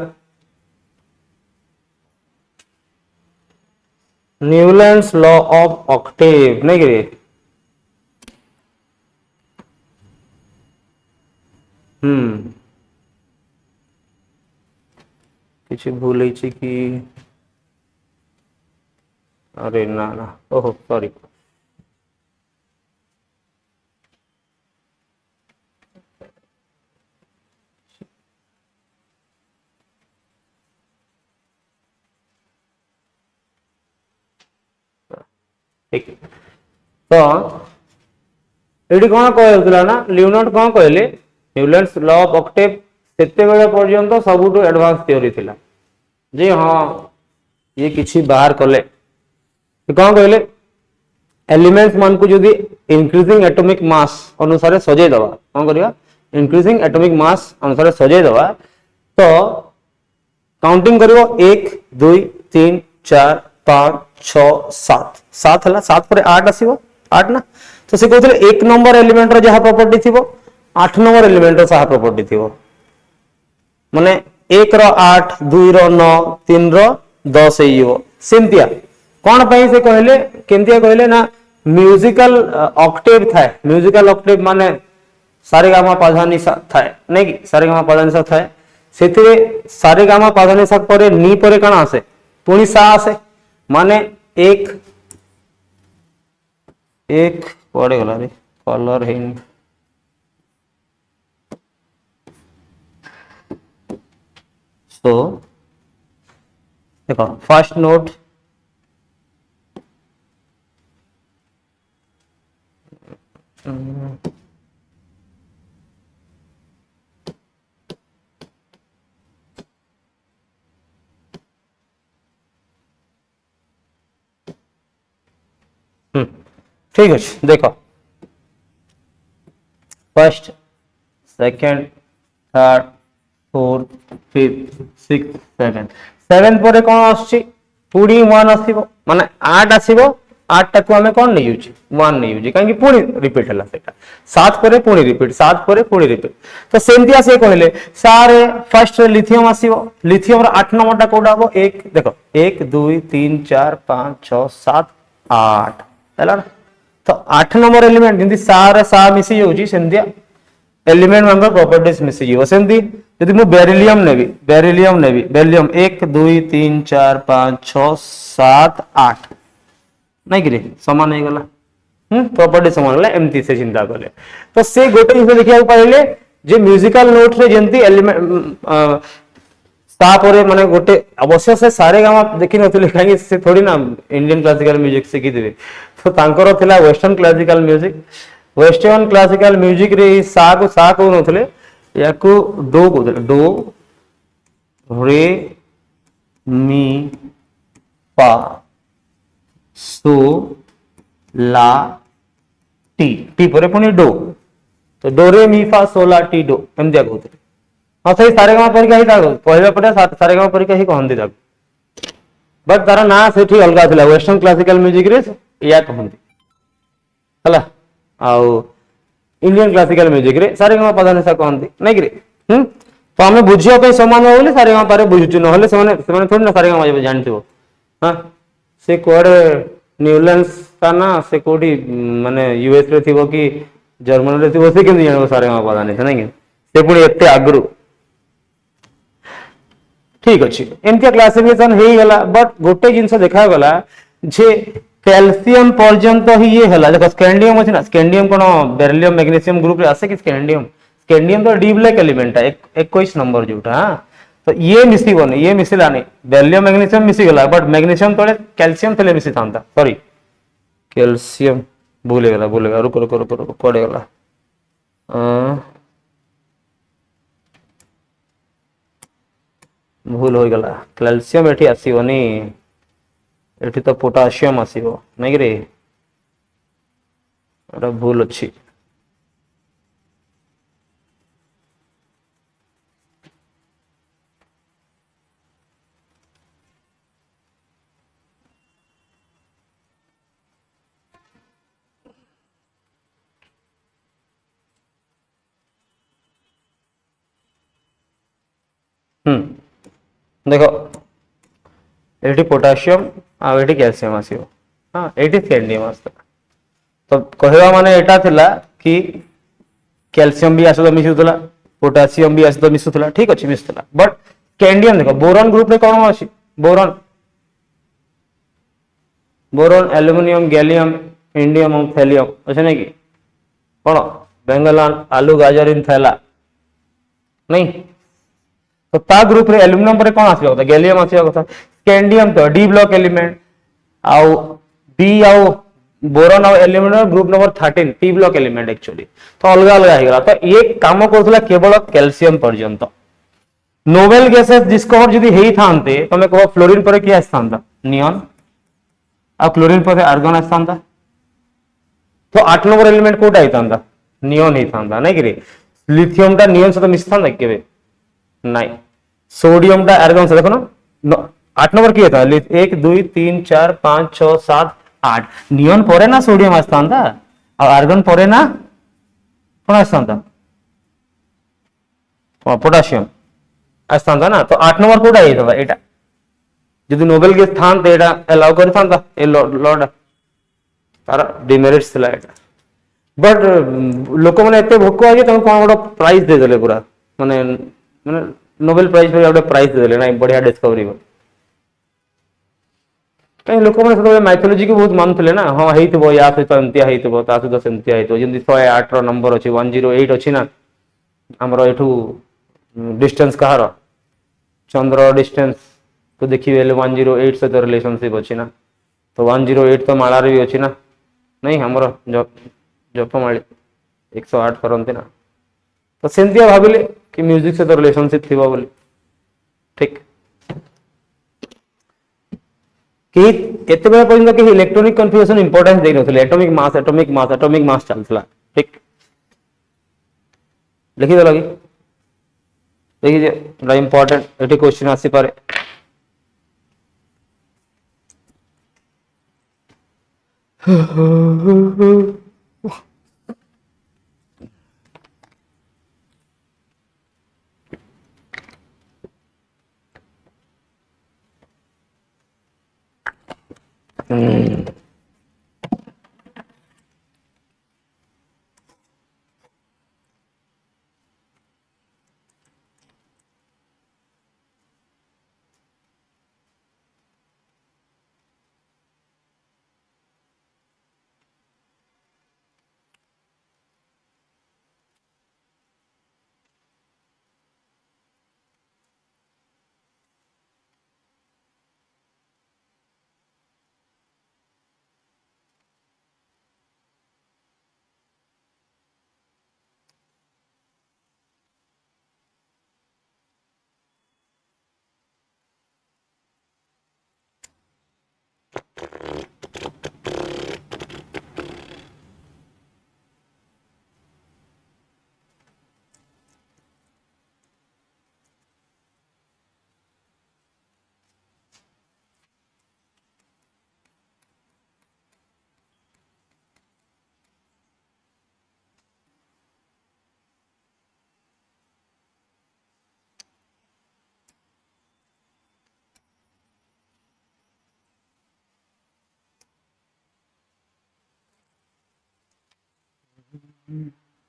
न्यूलैंड्स लॉ ऑफ ऑक्टेव नहीं रे किसी भूल है कि अरे ना ना ओहो सॉरी ठीक तो ये कौन कहला ना लियोनार्ड कौन कहले न्यूलैंड्स लॉ ऑफ ऑक्टेव सेते बेले पर्यंत सबुठु एडवांस थ्योरी थिला जे हां ये किछि बाहर कले कौन कहले एलिमेंट्स मान को जदी इंक्रीजिंग एटॉमिक मास अनुसार सजे दवा कौन करिया इंक्रीजिंग एटॉमिक मास अनुसार सजे दवा तो काउंटिंग करिवो 1 2 3 4 5 6 7 7 हला 7 पर 8 आसीबो 8 ना तो से कहथले 1 नंबर एलिमेंट रो जहा प्रॉपर्टी थिबो 8 नंबर एलिमेंट रो सहा प्रॉपर्टी थिबो माने 1 रो 8 2 रो 9 3 रो 10 हेइबो सेमतिया कोन पई से कहले केमतिया कहले ना म्यूजिकल ऑक्टेव थाए म्यूजिकल ऑक्टेव माने सारेगामा पाधानिसा थाए नै कि सारेगामा पाधानिसा थाए सेथिरे सारेगामा पाधानिसा परे नी परे कण आसे पुनी सा आसे माने एक पड़े गला रे कलर है तो देखो फर्स्ट नोट ठीक है देखो first second third fourth fifth six seven seven पर कौन आसी पुणी वन आसीबो माने 8 आसीबो आठ टाक आम कौन नहीं यूज 1 नहीं यूज कहीं पुणी रिपीट है सेटा 7 पर पुणी रिपीट 7 पर पुणी रिपीट तो सेमती से कहले सारे फर्स्ट लिथियम आसीबो लिथियम रो 8 नंबर टा कोडा हो एक देखो 1 2 3 4 5 6 7 8 हैला तो 8 नंबर एलिमेंट जंती सारे सा मिसी होउची सेमती एलिमेंट मेंबर प्रॉपर्टीज मिसी जीवो सेमती यदि मु बेरिलियम नेबी बेरिलियम 1 2 3 4 5 6 7 8 नहीं कि समान हो गला प्रॉपर्टी समान गला एमती से चिंता कले तो से गोटे जिन देखा पाइले जे म्यूजिकल नोट रे जेंती एलिमेंट तापरे माने गोटे अवश्य से सारे गामा देखि नथिले काहे से थोड़ी ना इंडियन क्लासिकल म्यूजिक सिखि दिबे तो तांकर थिला वेस्टर्न क्लासिकल म्यूजिक रे सा को नथिले याकू डो को डो रे मी पा सो ला टी टी पर पुणी डो तो डो रे मी फा सो ला टी डो एमतिया कहते हाँ सही सारे गाँव परीक्षा ही था पढ़ा पटे सारे गाँव परीक्षा ही कहती था बट तार ना से अलग था वेस्टर्न क्लासिकल म्यूजिक रे या कहती है आउ इंडियन क्लासिकल म्यूजिक रे सारे गाँव पदा निशा कहती नहीं कि तो आम बुझे समान हो सारे गाँव पारे बुझुचु ना थोड़ी ना सारे गाँव जानते हाँ से कुआडे न्यूलैंड्स का ना से कोठी माने यूएस रे थिबो कि जर्मन रे थिबो से केमि जानो सारे मा पता नहीं नहीं से पुणी एते आगरु ठीक अछि एमतिया क्लासिफिकेशन हे गला बट गोटे जिंस देखा गला जे कैल्शियम पर्यंत ही ये हला देखो स्कैंडियम अछि ना स्कैंडियम कोन बेरिलियम मैग्नीशियम ग्रुप रे आसे कि स्कैंडियम तो डी ब्लैक एलिमेंट है 21 नंबर जोटा तो ये मिसिबनी ये मिसिलानी बेरिलियम मैग्नीशियम मिसी गला बट मैग्नीशियम तळे कैल्शियम तले मिसी थांता सॉरी कैल्शियम भूल गला रुको कोडे गला भूल हो गला कैल्शियम एठी आसीबनी एठी तो पोटासियम आसीबो नहीं रे एटा भूल अछि देखो एटी पोटासियम आ एटी कैल्शियम आसीबो हां एटी स्कैंडियम आस्ता तो कहवा माने एटा थिला कि कैल्शियम भी आसो मिसुतला पोटासियम भी आसो मिसुतला ठीक अछि मिसुतला बट स्कैंडियम देखो बोरॉन ग्रुप रे कोन अछि बोरॉन एल्युमिनियम गैलियम इंडियम और थैलियम अछि नै कि कोन बेंगलान आलू गाजर इन थैला नहीं तो ता ग्रुप रे एल्युमिनियम पर कोन आसीबो त गैलियम आसीबो कथा स्कैंडियम तो डी ब्लॉक एलिमेंट आउ बी आउ बोरॉन और aluminium group number 13 P block element actually तो अलग अलग हो गला तो ये काम करथला केवल कैल्शियम पर्यंत नोबेल गैसेस डिस्कवर जदी हेई थांते तमे कहो फ्लोरीन पर की आस्थांता नियॉन आ क्लोरीन पर आर्गन आस्थांता तो 8 नंबर एलिमेंट कोटा हितांता नियॉन हितांता नहीं कि लिथियम टा नियॉन से मिसथांता केबे नहीं सोडियम टा आर्गन से देखो ना 8 नंबर किए था 1 2 3 4 5 6 7 8 नियॉन परे ना सोडियम आस्थांता और आर्गन परे ना कौन आस्थांता पोटासियम आस्थांता ना तो 8 नंबर कोटा ये था एटा यदि नोबेल गैस थान ते एटा अलाउ कर थांता ए लॉर्ड तारा डिमेरिट्स थिला एटा बट लोक माने एते भोक आ जे तम कोन गोटा प्राइस दे देले पूरा माने माने नोबेल प्राइज पे गोटे प्राइज दे देले ना बढ़िया डिस्कवरी कहीं लोक मैंने माइथोलॉजी को बहुत मानुले ना हाँ हो या सहित एमतिया हो सहित सेमतिया हो जमी 108 नंबर अच्छी 108 अच्छी ना आमर एठू डिस्टेंस कहार चंद्र डिस्टेंस तो देखिए 108 सहित रिलेशनशिप अच्छी ना तो 108 तो मालार भी अच्छी ना नहीं हमर जपमाली 108 करते ना तो सेमतिया भाविले कि म्यूजिक से तो रिलेशनशिप थी बोली ठीक कि एते बेला पर्यंत कि इलेक्ट्रॉनिक कन्फिगरेशन इंपोर्टेंस दे नथिले एटॉमिक मास चलथला ठीक लिखि देलगी देखि जे बड़ा इंपोर्टेंट एटी क्वेश्चन आसी पारे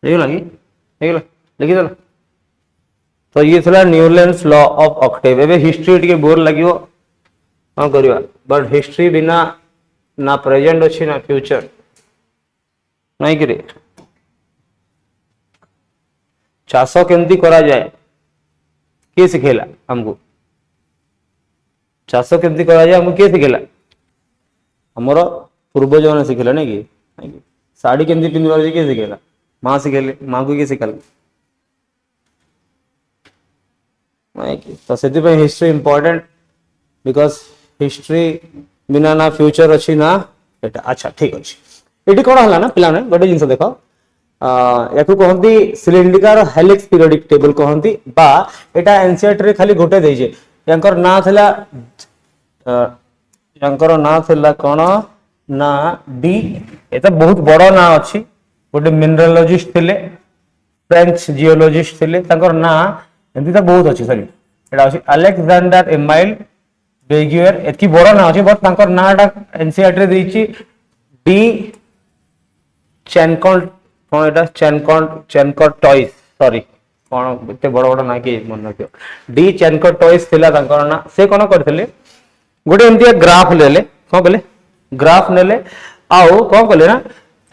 ହେଇଗଲା କି ହେଇଗଲା ଲେଖିଦେଲ। तो ये था न्यूलैंड्स लॉ ऑफ ऑक्टेव। एबे हिस्ट्री टिके बोर लगियो कौन करवा, बट हिस्ट्री बिना ना प्रेजेंट अच्छी ना फ्यूचर नहीं कि चाष केमती करा जाए किए शिखेला हमको, चाष केमती करा जाए हमको किए शिखेला, हमर पूर्वज मैंने शिखेला नहीं कि साड़ी केमती पिंधवार किए शिखेला, माँ शिखेले, माँ को किए शिखाला नहीं कि। तो से हिस्ट्री इंपोर्टेंट बिकॉज हिस्ट्री बिना ना फ्यूचर अच्छी ना एटा। अच्छा ठीक अच्छे ये कौन है ना पिलाने गोटे जिन देख या कहती सिलिंड्रिकल हेलिक्स पीरियोडिक टेबल कहती बा एटा एनसीईआरटी रे खाली गोटे देजे यांकर ना थिला यांकर ना थिला कोन ना डी एता बहुत बड़ ना अछि गोटे मिनरलोजिस्ट थिले फ्रेंच जियोलॉजिस्ट थिले तांकर ना एमती तो बहुत अच्छी सॉरी एटा अछि अलेक्जेंडर एमाइल बेगियर एतकी बड़ ना अछि बट तांकर नाटा एनसीईआरटी रे देछि डी चैनकॉन्ट कोन एटा चैनकॉन्ट टॉयज सॉरी कोन एते बड़ बड़ ना कि मन रखियो डी चैनकॉन्ट टॉयज थिला तांकर ना से कोन करथिले गोटे एमती ग्राफ लेले कोन कहले ग्राफ नेले आउ कोन कहले ना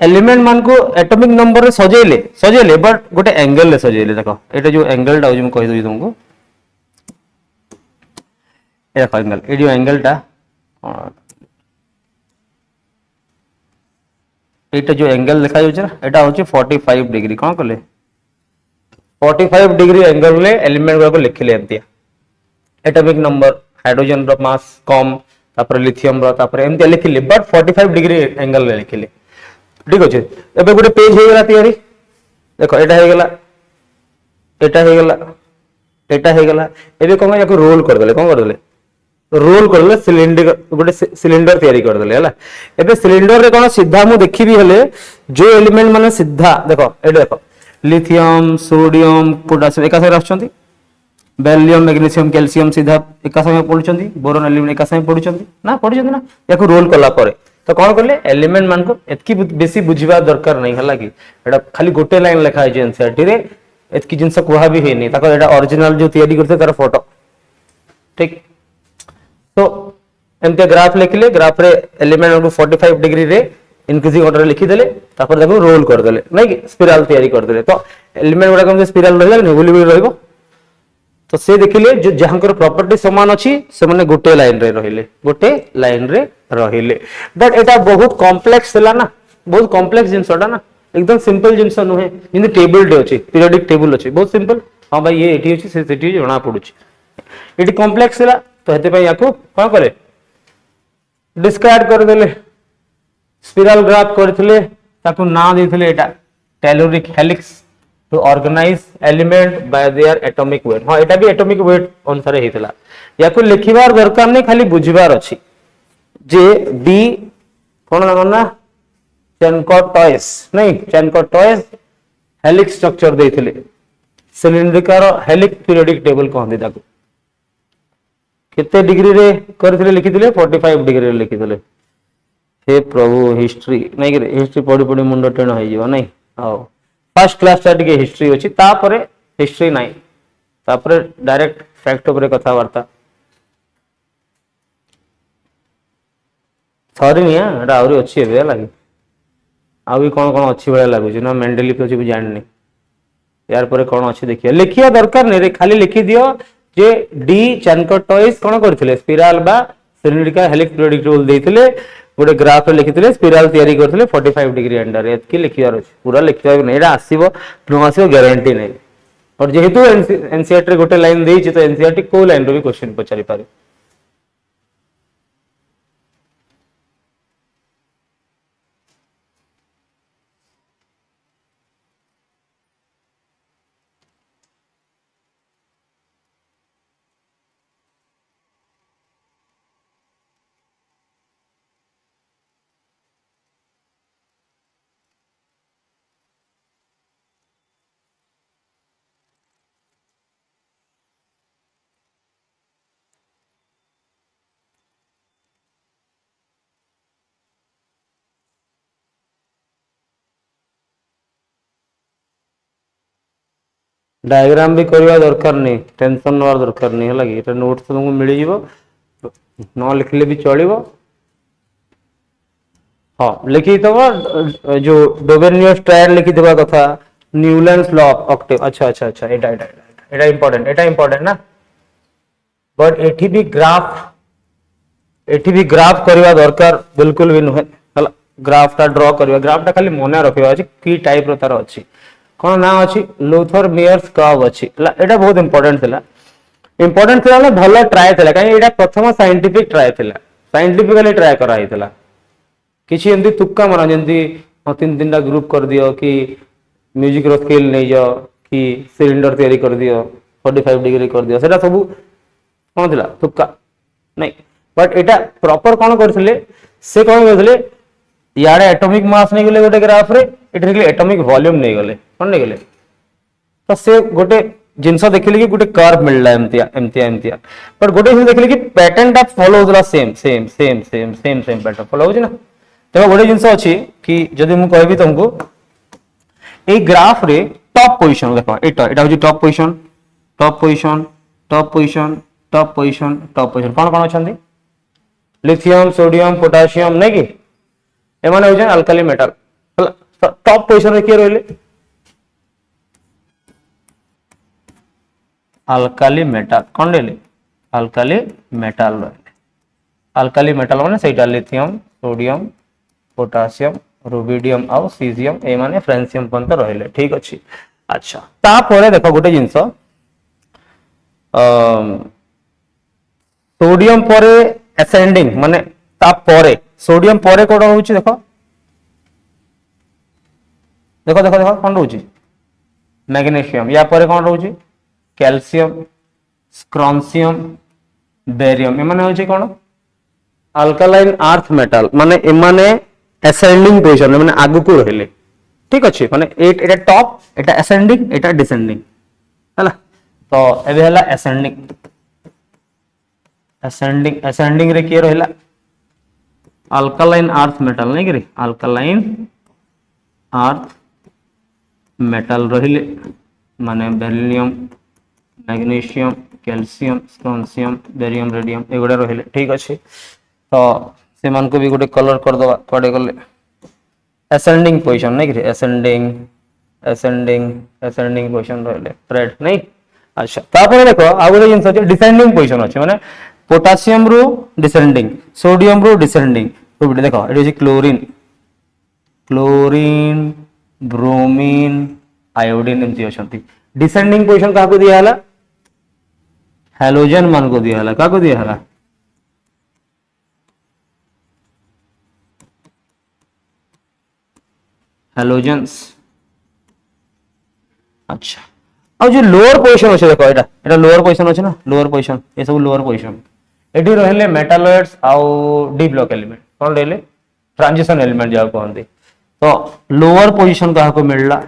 एलिमेंट मान को एटॉमिक नंबर रे सजेले बट गोटे एंगल रे सजेले देखो एटा जो एंगल टा जो कहि दई तुमको ए देखो एंगल ए जो एंगल टा एटा जो एंगल देखा जाउछ ना एटा होची 45 डिग्री कोन कहले 45 डिग्री एंगल ले एलिमेंट को लिखले एमतिया एटॉमिक नंबर हाइड्रोजन रो मास कम तापर लिथियम रो तापर एमतिया लिखले बट 45 डिग्री एंगल ले लिखले ठीक अच्छे। एबे गोटे पेज हो गला तैयारी देखो एटा हो गला एटा हो गला एटा हो गला एबे कोन याको रोल कर देले कोन कर देले रोल कर देले सिलिंडर गोटे सिलिंडर तैयारी कर देले हला एबे सिलिंडर रे कोन सीधा मु देखिबी हले जो एलिमेंट माने सीधा देखो एटा देखो लिथियम सोडियम पोटासियम एका संगे आछंती बेरिलियम मैग्नीशियम कैल्शियम सीधा एका संगे पडुचंती बोरोन एलिमेंट एका संगे पडुचंती ना याको रोल करला परे तो कौन कले एलिमेंट मान को एतकी बेसी बुझिबा दरकार नहीं हला कि एटा खाली गोटे लाइन लिखा है एनसीईआरटी रे एतकी जिंस कुहा भी हेनी ताको एटा ओरिजिनल जो तैयारी करते तार फोटो ठीक। तो एमते ग्राफ लिखले ग्राफ रे एलिमेंट को 45 डिग्री रे इंक्रीजिंग ऑर्डर लिखि देले तापर देखो रोल कर देले नहीं कि स्पाइरल तैयारी कर देले तो एलिमेंट गुडा कम स्पाइरल रहला नहीं गोली गोली रहइबो तो से देखिले जो जहांकर प्रॉपर्टी समान अछि से माने गोटे लाइन रे रहिले बट एटा बहुत कॉम्प्लेक्स हला ना बहुत कॉम्प्लेक्स जिंसटा ना एकदम सिंपल जिंस नुहे जिंदे टेबल डे अछि पीरियोडिक टेबल अछि बहुत सिंपल हां भाई ये एठी अछि से सेठी जणा पडुछि एठी कॉम्प्लेक्स हला तो हेते पय याको कोन करे डिस्कार्ड कर देले स्पाइरल ग्राफ करथिले ताको ना देथिले एटा telluric helix to organize element by their atomic weight हां एटा भी एटॉमिक वेट अनुसार हेतिला याको लिखिबार दरकार नै खाली बुझिबार अछि जे डी कोन लागन ना चेनकोटॉयस नहीं चेनकोटॉयस हेलिक्स स्ट्रक्चर देथिले सिलिंड्रिकार हेलिक्स पीरियोडिक टेबल कहंदी ताको केते डिग्री रे करथिले लिखिथिले 45 डिग्री रे लिखिथिले हे प्रभु हिस्ट्री नहीं कि हिस्ट्री पढ़ी पढ़ी मुंड टेण हो जीव नहीं आओ फर्स्ट क्लास टा टिके हिस्ट्री अछि तापरे हिस्ट्री नहीं तापरे डायरेक्ट फैक्ट ऊपर कथा वार्ता सॉरी निया एटा आउरी अछि एबे लागि आ भी कौन कौन अच्छी भाया लगुच ना मेंडली अच्छी भी जाननी यार पर कौन अच्छी देखिए लिखिया दरकार नहीं रे खाली लिखि दियो जे डी चेनकोटॉयस कौन करथिले स्पिराल बा सिलिंड्रिकल हेलिक्स पीरियोडिक टेबल देथिले गोटे ग्राफ रे लिखिथिले स्पिराल तयारी करथिले 45 डिग्री अंडर एतकी लिखियार अछि पूरा लिखिया नै एटा आसीबो न आसीबो ग्यारंटी नै और जेहेतु एनसीईआरटी रे गोटे लाइन देछि तो एनसीईआरटी को लाइन रो भी क्वेश्चन पचारि पारे डायग्राम भी करवा दरकार नहीं टेंशन नवा दरकार नहीं है लगी एटा नोट्स तुमको मिल जीवो न लिखले भी चलिबो हां लिखि दबो जो डोबेनियस ट्रायल लिखि देबा कथा न्यूलैंड्स लॉ ऑफ ऑक्टेव अच्छा अच्छा अच्छा एटा इंपोर्टेंट ना बट एठी भी ग्राफ करवा दरकार बिल्कुल भी नुहे हला ग्राफ टा ड्रा करवा ग्राफ टा खाली मने रखिबा अछि की टाइप रो तार अछि कौन ना अच्छी लूथर मेयर्स कर्व अच्छी एटा बहुत इंपोर्टेंट थिला भलो ट्राए थिला काहे एटा प्रथम साइंटिफिक ट्राए थिला साइंटिफिकली ट्राए करा हितला किछि एंदी तुक्का मारा जेंदी तीन तीन टा ग्रुप कर दियो कि म्यूजिक रो स्केल नै जाओ कि सिलिंडर तयारी कर दियो 45 डिग्री कर दियो सेटा सब कोन थिला तुक्का नहीं बट एटा प्रॉपर कोन करथिले से कोन करथिले याडे एटॉमिक मास नै गेले गोटे ग्राफ रे एटा देखले एटॉमिक वॉल्यूम नै गेले कोन नै गेले तो से गोटे जिंस देखिले कि गोटे कर्व मिलला एमतिया बट गोटे जिंस देखिले कि पैटर्न टा फॉलो होतला सेम पैटर्न फॉलो होछि ना तो गोटे जिंस अछि कि जदी मु कहबी तुमको ए ग्राफ रे टॉप पोजीशन देखो एटा होछि टॉप पोजीशन कोन कोन अछंती लिथियम सोडियम पोटेशियम नै कि एमाने होछन अल्काली मेटल टॉप पोजीशन रे के रहले अल्काली मेटल कोन रहले अल्काली मेटल रहले अल्काली मेटल माने सेटा लिथियम सोडियम पोटेशियम रुबिडियम और सीजियम एमाने फ्रांसियम पंत रहले ठीक अछि अच्छा ता परे देखो गोटे जिंस सोडियम परे असेंडिंग माने ता परे सोडियम परे कोड होउची देखो कौन रोची मैग्नीशियम या परे कौन रोची कैल्शियम स्क्रॉन्शियम बेरियम एमाने होची कौन अल्कालाइन अर्थ मेटल माने एमाने असेंडिंग पोजीशन माने आगु को रहले ठीक अछि माने एटा टॉप एटा असेंडिंग एटा डिसेंडिंग हला तो एबे हला असेंडिंग रे के रहला अल्कालाइन अर्थ मेटल नहीं कि अल्कालाइन अर्थ मेटल रहिले माने beryllium magnesium calcium strontium barium radium एगुडा रहिले ठीक अछि तो से मान को भी गोटे कलर कर दवा पड़े गले असेंडिंग पोजीशन नहीं कि असेंडिंग पोजीशन रहिले रेड नहीं अच्छा तापर देखो आ गोटे जिंस अछि डिसेंडिंग पोजीशन अछि माने पोटेशियम रो डिसेंडिंग सोडियम रो डिसेंडिंग तो देखो एटी क्लोरीन ब्रोमीन आयोडीन एमती अछंती डिसेंडिंग पोजीशन काको दिया हला हैलोजन मान को दिया हला काको दिया हला हैलोजेंस अच्छा अब जो लोअर पोजीशन अछि देखो एटा लोअर पोजीशन अछि ना लोअर पोजीशन ए सब लोअर पोजीशन एटी रहले मेटालॉइड्स आउ डी ब्लॉक एलिमेंट कोन रहले ट्रांजिशन एलिमेंट जाव कहंती तो लोअर पोजीशन कहा को मिलला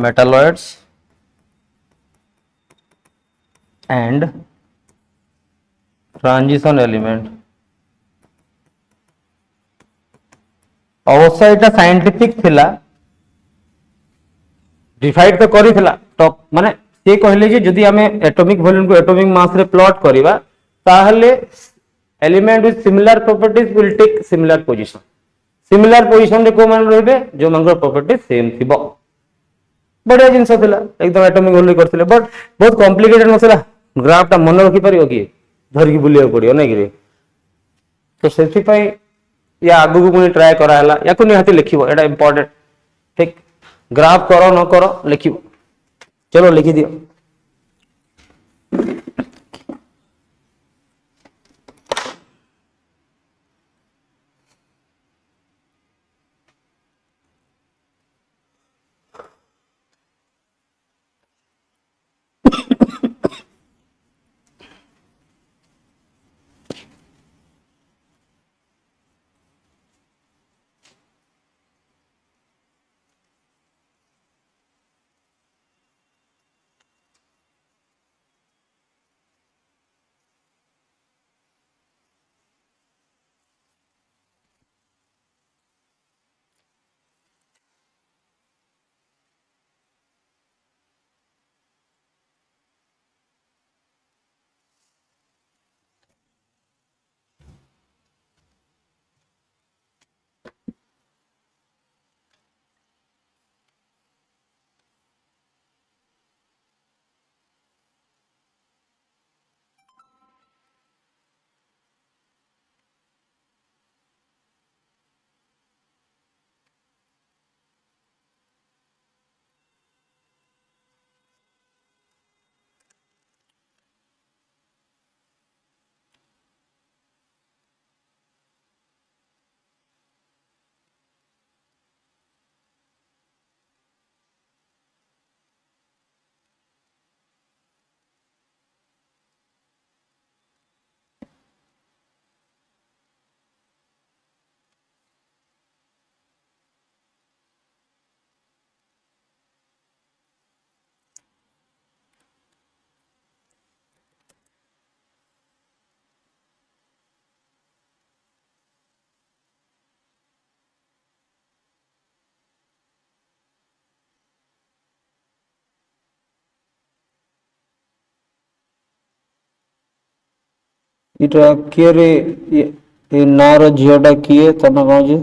मेटालॉइड्स एंड ट्रांजिशन एलिमेंट अवश्य एटा साइंटिफिक थिला डिवाइड तो करी थिला तो माने से कहले जे जदि हमें एटॉमिक वॉल्यूम को एटॉमिक मास रे प्लॉट करिवा ताहले element with similar properties will take similar position similar position रे को मान रहबे जो मंगर प्रॉपर्टी सेम थिबो बढ़िया जिनस थिला एकदम एटॉमिक वॉल्यूम करथिले बट बहुत कॉम्प्लिकेटेड नथिला ग्राफ ता मन रखि परियो कि धर की बुलियो पड़ियो नै कि तो सेति पई या आगु को पुनी ट्राई करा हला या को निहाती लिखिबो एटा इंपोर्टेंट ठीक ग्राफ करो न करो लिखिबो चलो लिखि दियो इटा किए रे ये नार झीटा किए तना कौन जे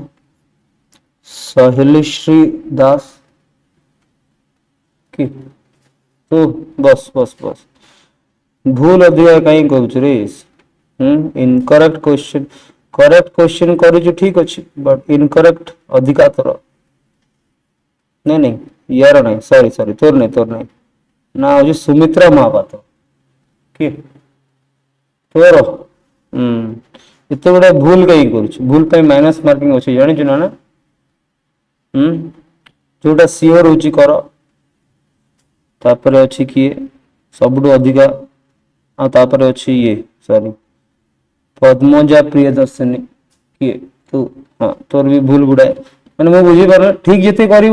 सहेलीश्री दास कि तो बस बस बस भूल अधिका कहीं कहूछ रे इनकरेक्ट क्वेश्चन करेक्ट क्वेश्चन करू ठीक अच्छे बट इनकरेक्ट अधिका तर नहीं नहीं यार नहीं सॉरी सॉरी तोर नहीं ना हो सुमित्रा महापात्र कि तोर एत गुड़ा भूल कहीं कर भूल पे माइनस मार्किंग अच्छे जानी ना जोटा सियोर हो कर तापर अच्छी किए सबुठ अधिका तापर अच्छी ये सॉरी पद्मजा प्रियदर्शनी किए तू हाँ तोर भी भूल गुड़ाए मैंने मैं बुझी पार ठीक जिते कर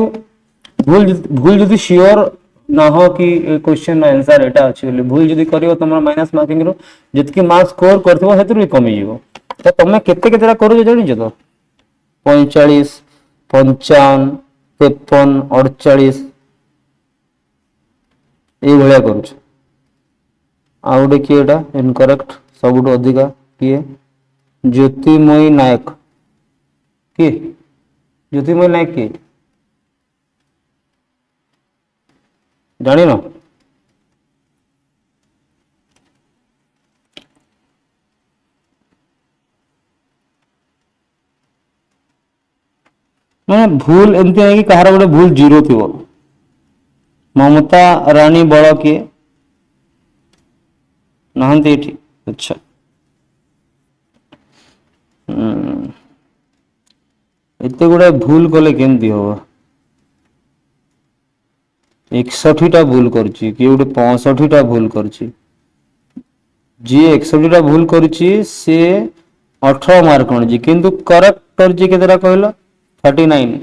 भूल भूल जदि सियोर ना हो कि क्वेश्चन आंसर एटा अछि बोली भूल जदि करियो तमरा माइनस मार्किंग रो जतकी मार्क्स स्कोर करथबो हेतु भी कमी जीवो तो तमे केते केतेरा करू जानि छ तो 45 55 53 48 ए भलिया करू छ आउडे किएटा इनकरेक्ट सबुठ अधिका किए ज्योतिमयी नायक कि ज्योतिमयी नायक कि जानी ना मैं भूल एमती नहीं कि कहार गोटे भूल जीरो थी ममता रानी बड़ किए नहांती एठी अच्छा एते गुड़ा भूल कले केमती होगा 61टा भूल करछि कि गोटे 65टा भूल करछि जी 61टा भूल करछि से 18 मार्क मिली किंतु करेक्ट कर केतेटा कहल 39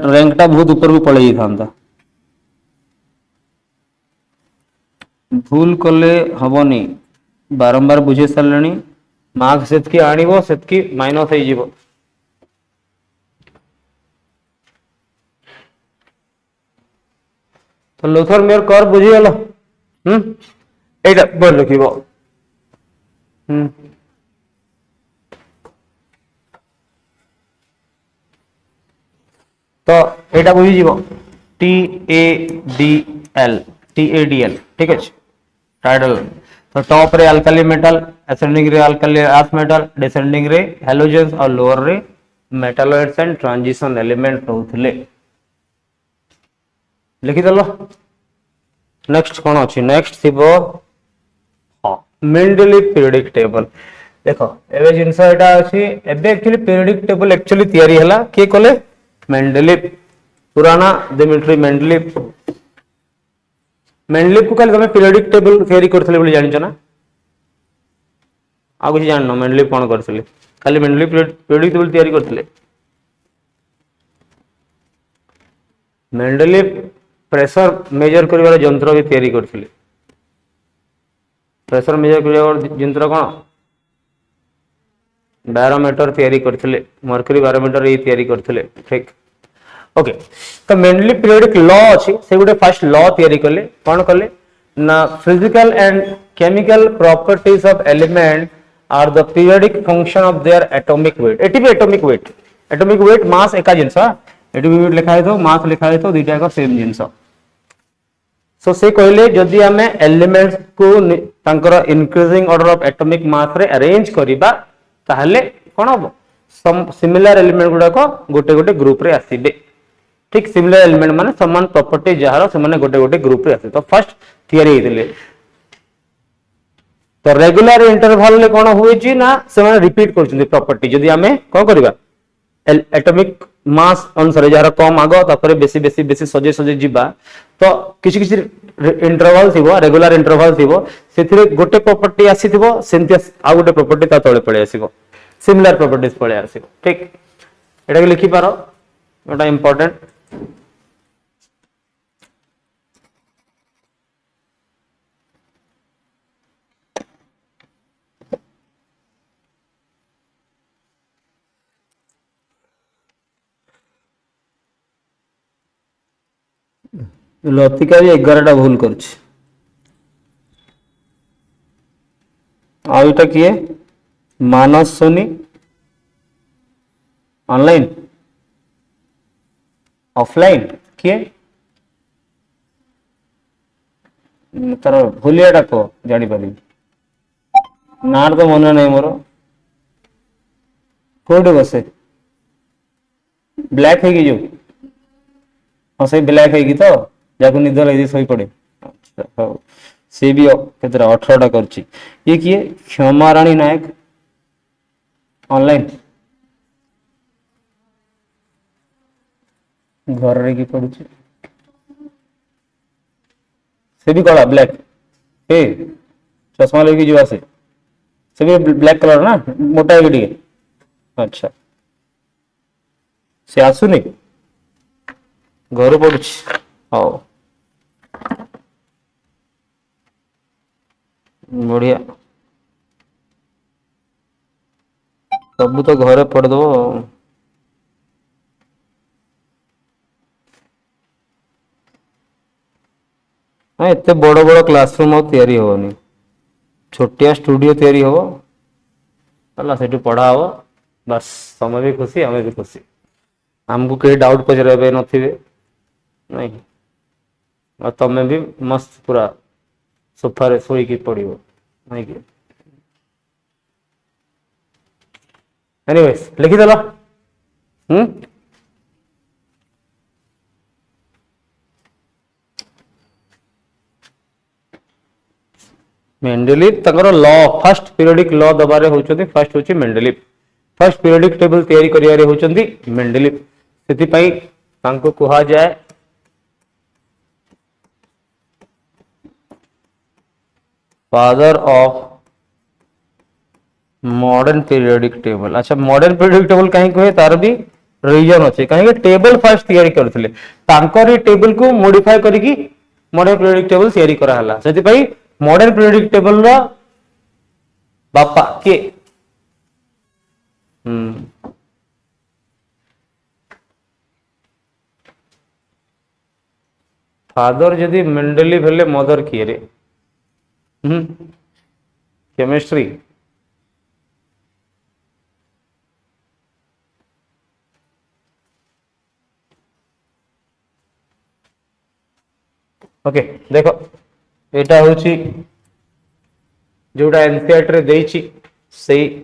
रैंक टा बहुत ऊपर को पड़े था भूल कले हबनी बारंबार बुझे सारे मार्क से आणव से माइनस हो तो लुथर मेयर कर बुझीगल एटा बोल लिखिबो तो एटा बुझीजिवो TADL TADL ठीक अछि टाइडल तो टॉप रे अल्काली मेटल असेंडिंग रे अल्काली अर्थ मेटल डिसेंडिंग रे हैलोजेंस और लोअर रे मेटालॉइड्स एंड ट्रांजिशन एलिमेंट होउथले लिखि दलो नेक्स्ट कौन अच्छी नेक्स्ट थी हाँ मेंडेलिव पीरियडिक टेबल देखो एबे जिंस एटा अछि एबे एक्चुअली पीरियडिक टेबल एक्चुअली तयारी हला के कोले मेंडेलिव पुराना दिमित्री मेंडेलिव मेंडेलिव को कल तमे पीरियडिक टेबल तयारी करथले बोली जानि छ ना आ कुछ जाननो मेंडेलिव कोन करथले खाली मेंडेलिव पीरियडिक टेबल तयारी करथले मेंडेलिव प्रेशर मेजर करिवार यंत्र भी तयारी करथिले प्रेशर मेजर करिवार यंत्र कोन बैरोमीटर तयारी करथिले मर्क्यूरी बैरोमीटर ये तयारी करथिले ठीक ओके तो मेंडेलिव पीरियडिक लॉ अछि से गुटे फर्स्ट लॉ तयारी करले कोन करले ना physical and chemical properties of element are the periodic function of their atomic weight एटी भी एटॉमिक वेट मास एका जिंस एटी भी वेट लिखा है तो मास लिखा है तो दुईटा का सेम जिंस सो से कहले जदि आमे एलिमेंट्स को तांकर increasing order of atomic mass रे अरेंज करिबा ताहले कोन हो सिमिलर एलिमेंट गुडा को गोटे गोटे ग्रुप रे आसीबे ठीक सिमिलर एलिमेंट माने समान प्रॉपर्टी जहार से माने गोटे गोटे ग्रुप रे आसे तो फर्स्ट थियरी हेतिले तो रेगुलर इंटरवल ले कोन होई छी ना से माने रिपीट करछन प्रॉपर्टी जदि आमे कोन करबा एटॉमिक मास अनुसार जहार कम आगो तापर बेसी बेसी बेसी सजे सजे जिबा तो किछि किछि इंटरवल थिबो रेगुलर इंटरवल थिबो सेथिरे गोटे प्रॉपर्टी आसीथिबो सेंति आ गोटे प्रॉपर्टी ता तळे पळे आसीबो सिमिलर प्रॉपर्टीज पळे आसीबो ठीक एटा के लिखि पारो एटा इंपोर्टेंट लतिका भी 11टा भूल करछि आ एटा किए मानस सोनी ऑनलाइन ऑफलाइन किए तार भूलियाटा को जानी पारि ना तो मन नहीं मोर कोडे बसे ब्लैक है कि जो हाँ से ब्लैक है कि तो जाको निद लगे सही पड़े अच्छा हाँ सी भी केतरा 18टा करछि ये किए क्षमा रानी नायक ऑनलाइन घर रे की पड़ुछि से भी कला ब्लैक ए चश्मा लेके जो आसे से भी ब्लैक कलर ना मोटा है टिके अच्छा से आसुनी घर पड़ुछि हां बढ़िया सब तो घरे पड़ दो हाँ एते बड़ बड़ क्लासरूम और तैयारी होनी छोटिया स्टूडियो तैयारी हो है से पढ़ा हो बस समय भी खुशी हमें भी खुशी हमको कहीं डाउट पचारे नथिबे नहीं और तमें भी मस्त पूरा सोफा रे सोई पड़ो नहीं कि एनीवेज लिखिदेल मेंडेलिव तकर लॉ फर्स्ट पीरियडिक लॉ दबारे होचोंती फर्स्ट होची मेंडेलिव फर्स्ट पीरियडिक टेबल तैयारी करियारे होचोंती मेंडेलिव सेति पई तांको कुहा जाय father of modern periodic table. अच्छा मॉडर्न पीरियोडिक टेबल कहीं कहे तार भी रीजन अच्छे कहीं टेबल फास्ट तैयारी करथिले तांकर टेबल को मॉडिफाई करके मॉडर्न पीरियोडिक टेबल तैयारी करा हला सेति पई मॉडर्न पीरियोडिक टेबल रो बापा के फादर जदि मेंडलीव हेले मदर किए रे केमिस्ट्री ओके देखो एटा होची जोटा एनसीईआरटी रे देइची सेही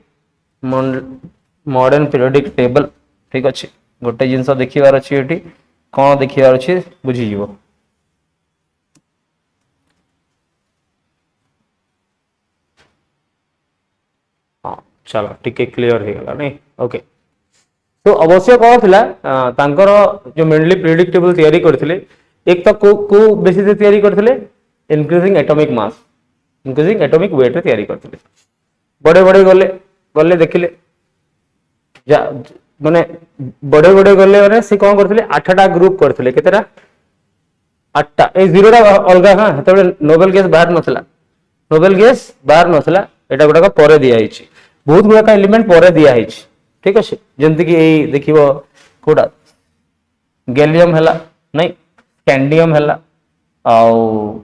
मॉडर्न पीरियोडिक टेबल ठीक अच्छे गोटे जिनस देखिबार अच्छी एटी कौन देखिबार अच्छी बुझी जीवो हाँ चलो टिके क्लियर हो गला नहीं ओके तो अवश्य कौन थिला तांकर जो मेनली पीरियोडिक टेबल तैयारी करथिले एक तो को बेसिस से तैयारी करथिले increasing atomic mass increasing atomic weight रे तैयारी करथिले बड़े बड़े गले गले देखिले जा माने बड़े बड़े गले माने से कौन करथिले 8टा ग्रुप करथिले केतेरा 8टा ए जीरोटा अलगा हां हेतबे नोबेल गैस बाहर नथला नोबेल गैस बाहर नथला एटा गोटा परे दिया हिची बहुत गुडा का एलिमेंट परे दिया हिची ठीक अछि जेंति कि ए देखिबो कोडा गैलियम हला नहीं कैंडियम हला आउ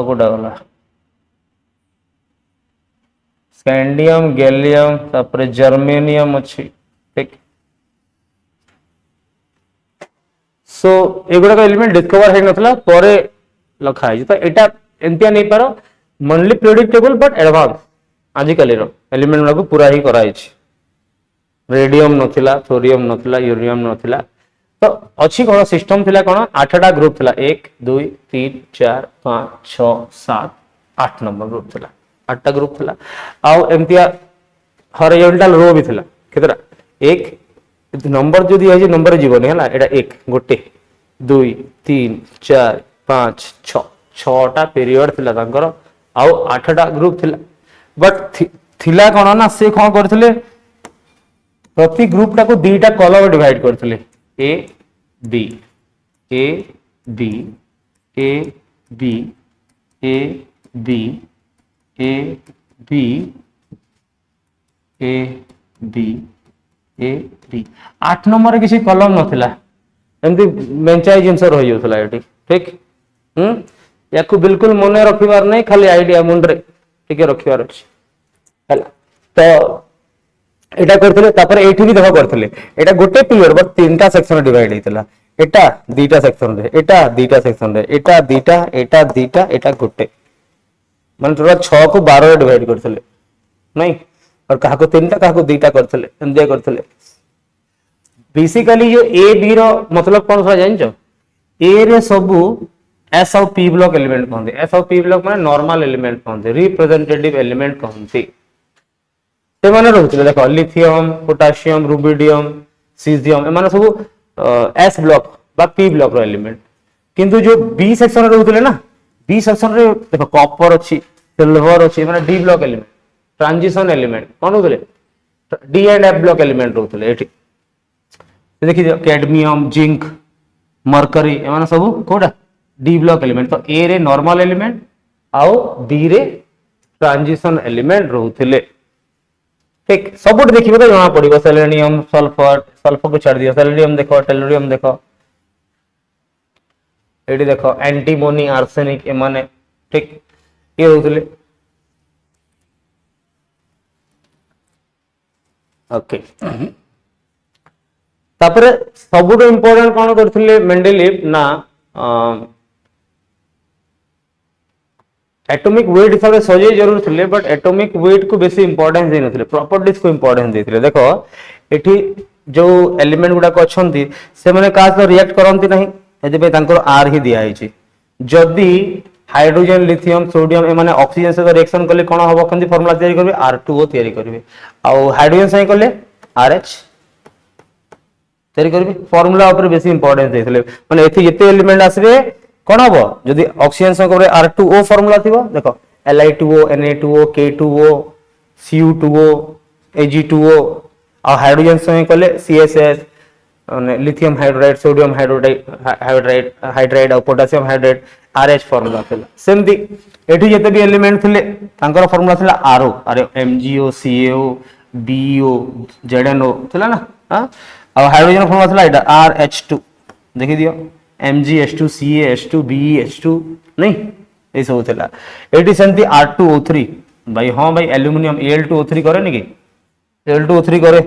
कोटा गला स्कैंडियम गैलियम तापर जर्मेनियम अच्छी ठीक सो एगुड़ा का एलिमेंट डिस्कवर है नथला परे लखा है तो एटा एंतिया नहीं पारो मनली पीरियोडिक टेबल बट एडवांस आजिकल रो एलिमेंट गुड़ा को पूरा ही कराई रेडियम नथिला थोरियम नथिला यूरेनियम नथिला तो अच्छी कौन सिस्टम थिला कौन 8टा ग्रुप थिला 1 2 3 4 5 6 7 8 नंबर ग्रुप थिला 8टा ग्रुप थिला आउ एमतिया हॉरिजॉन्टल रो भी थिला केतरा एक नंबर जो दिया है नंबर जीवन है एटा 1 गोटे 2 3 4 5 6 6टा पीरियड थिला तांकर आउ 8टा ग्रुप थिला बट थिला कौन ना से कौन करथिले प्रति ग्रुप टा को दीटा कॉलम डिवाइड करथिले A B A B A B A B A B A B A B 8 number किसी कॉलम नथिला एमती बेंचाई जिंस रहि जाउथला एटी ठीक याकू बिल्कुल मने रखिबार नहीं खाली आईडिया मुंडरे टिके रखिबार अछि हला तो एटा करथिले तापर एठी भी देखो करथिले एटा गोटे पीरियड बट तीनटा सेक्शन डिवाइड हेतला एटा दीटा सेक्शन रे एटा दीटा सेक्शन रे एटा दीटा एटा गोटे माने टोटल 6 को 12 रे डिवाइड करथिले नहीं और काहा को तीनटा काहा को दीटा करथिले एंदिया करथिले बेसिकली जो ए बी रो मतलब कोन सा जानछो ए रे सबु एस और पी ब्लॉक एलिमेंट कहंदे एस और पी ब्लॉक माने नॉर्मल एलिमेंट कहंदे रिप्रेजेंटेटिव एलिमेंट कहंती से माने रहउतले देखो लिथियम पोटेशियम रुबिडियम सीजियम एमाने सब एस ब्लॉक बा पी ब्लॉक रो एलिमेंट किंतु जो बी सेक्शन रे रहउतले ना बी सेक्शन रे देखो कॉपर अछि सिल्वर अछि माने D block element transition element कोन रहउतले D and F block element रहउतले एठी देखि कैडमियम जिंक मरकरी एमाने सब कोडा डी ब्लॉक एलिमेंट तो ए रे नॉर्मल एलिमेंट आउ बी रे ट्रांजिशन एलिमेंट रहउतले ठीक सब देखिए तो जमा पड़ो सेलेनियम सल्फर सल्फर को छाड़ दिया सेलेनियम देखो टेलुरियम देखो एटी देखो एंटीमोनी आर्सेनिक एमाने ठीक ये होतले ओके तापर सबुठ इंपोर्टेंट कौन करथिले मेंडेलिव ना एटॉमिक वेट हिसाब से सजे जरूर थिले बट एटॉमिक वेट को बेसी इंपोर्टेंस दे नथिले प्रॉपर्टीज को इंपोर्टेंस देथिले देखो एठी जो एलिमेंट गुडा को अछंती से माने का तो रिएक्ट करंती नहीं एदि पे तांकर आर ही दिया हिची जदी हाइड्रोजन लिथियम सोडियम ए माने ऑक्सीजन से रिएक्शन करले कोन होबो कंदी फार्मूला तयारी करबे R2O तयारी करबे आ हाइड्रोजन से करले RH तयारी करबे फार्मूला ऊपर बेसी इंपोर्टेंस देथिले माने एथि जते एलिमेंट आसबे कौन हम जदि ऑक्सीजन संगे R2O फॉर्मूला थी देख Li2O Na2O K2O Cu2O Ag2O आ हाइड्रोजन संगे कले CSS lithium hydride sodium hydride और पोटासियम हाइड्राइड RH फॉर्मूला थिला सेमती एठी जते भी एलिमेंट थिले तांकर फॉर्मूला थिला RO अरे MgO CaO BeO ZnO थिला ना हां और हाइड्रोजन फॉर्मूला थिला एटा RH2 देखि दियो Mgh2 CaH2 BeH2 नहीं ए सब थिला एठी सेमती R2O3 भाई हां भाई एल्युमिनियम Al2O3 करे नि कि Al2O3 करे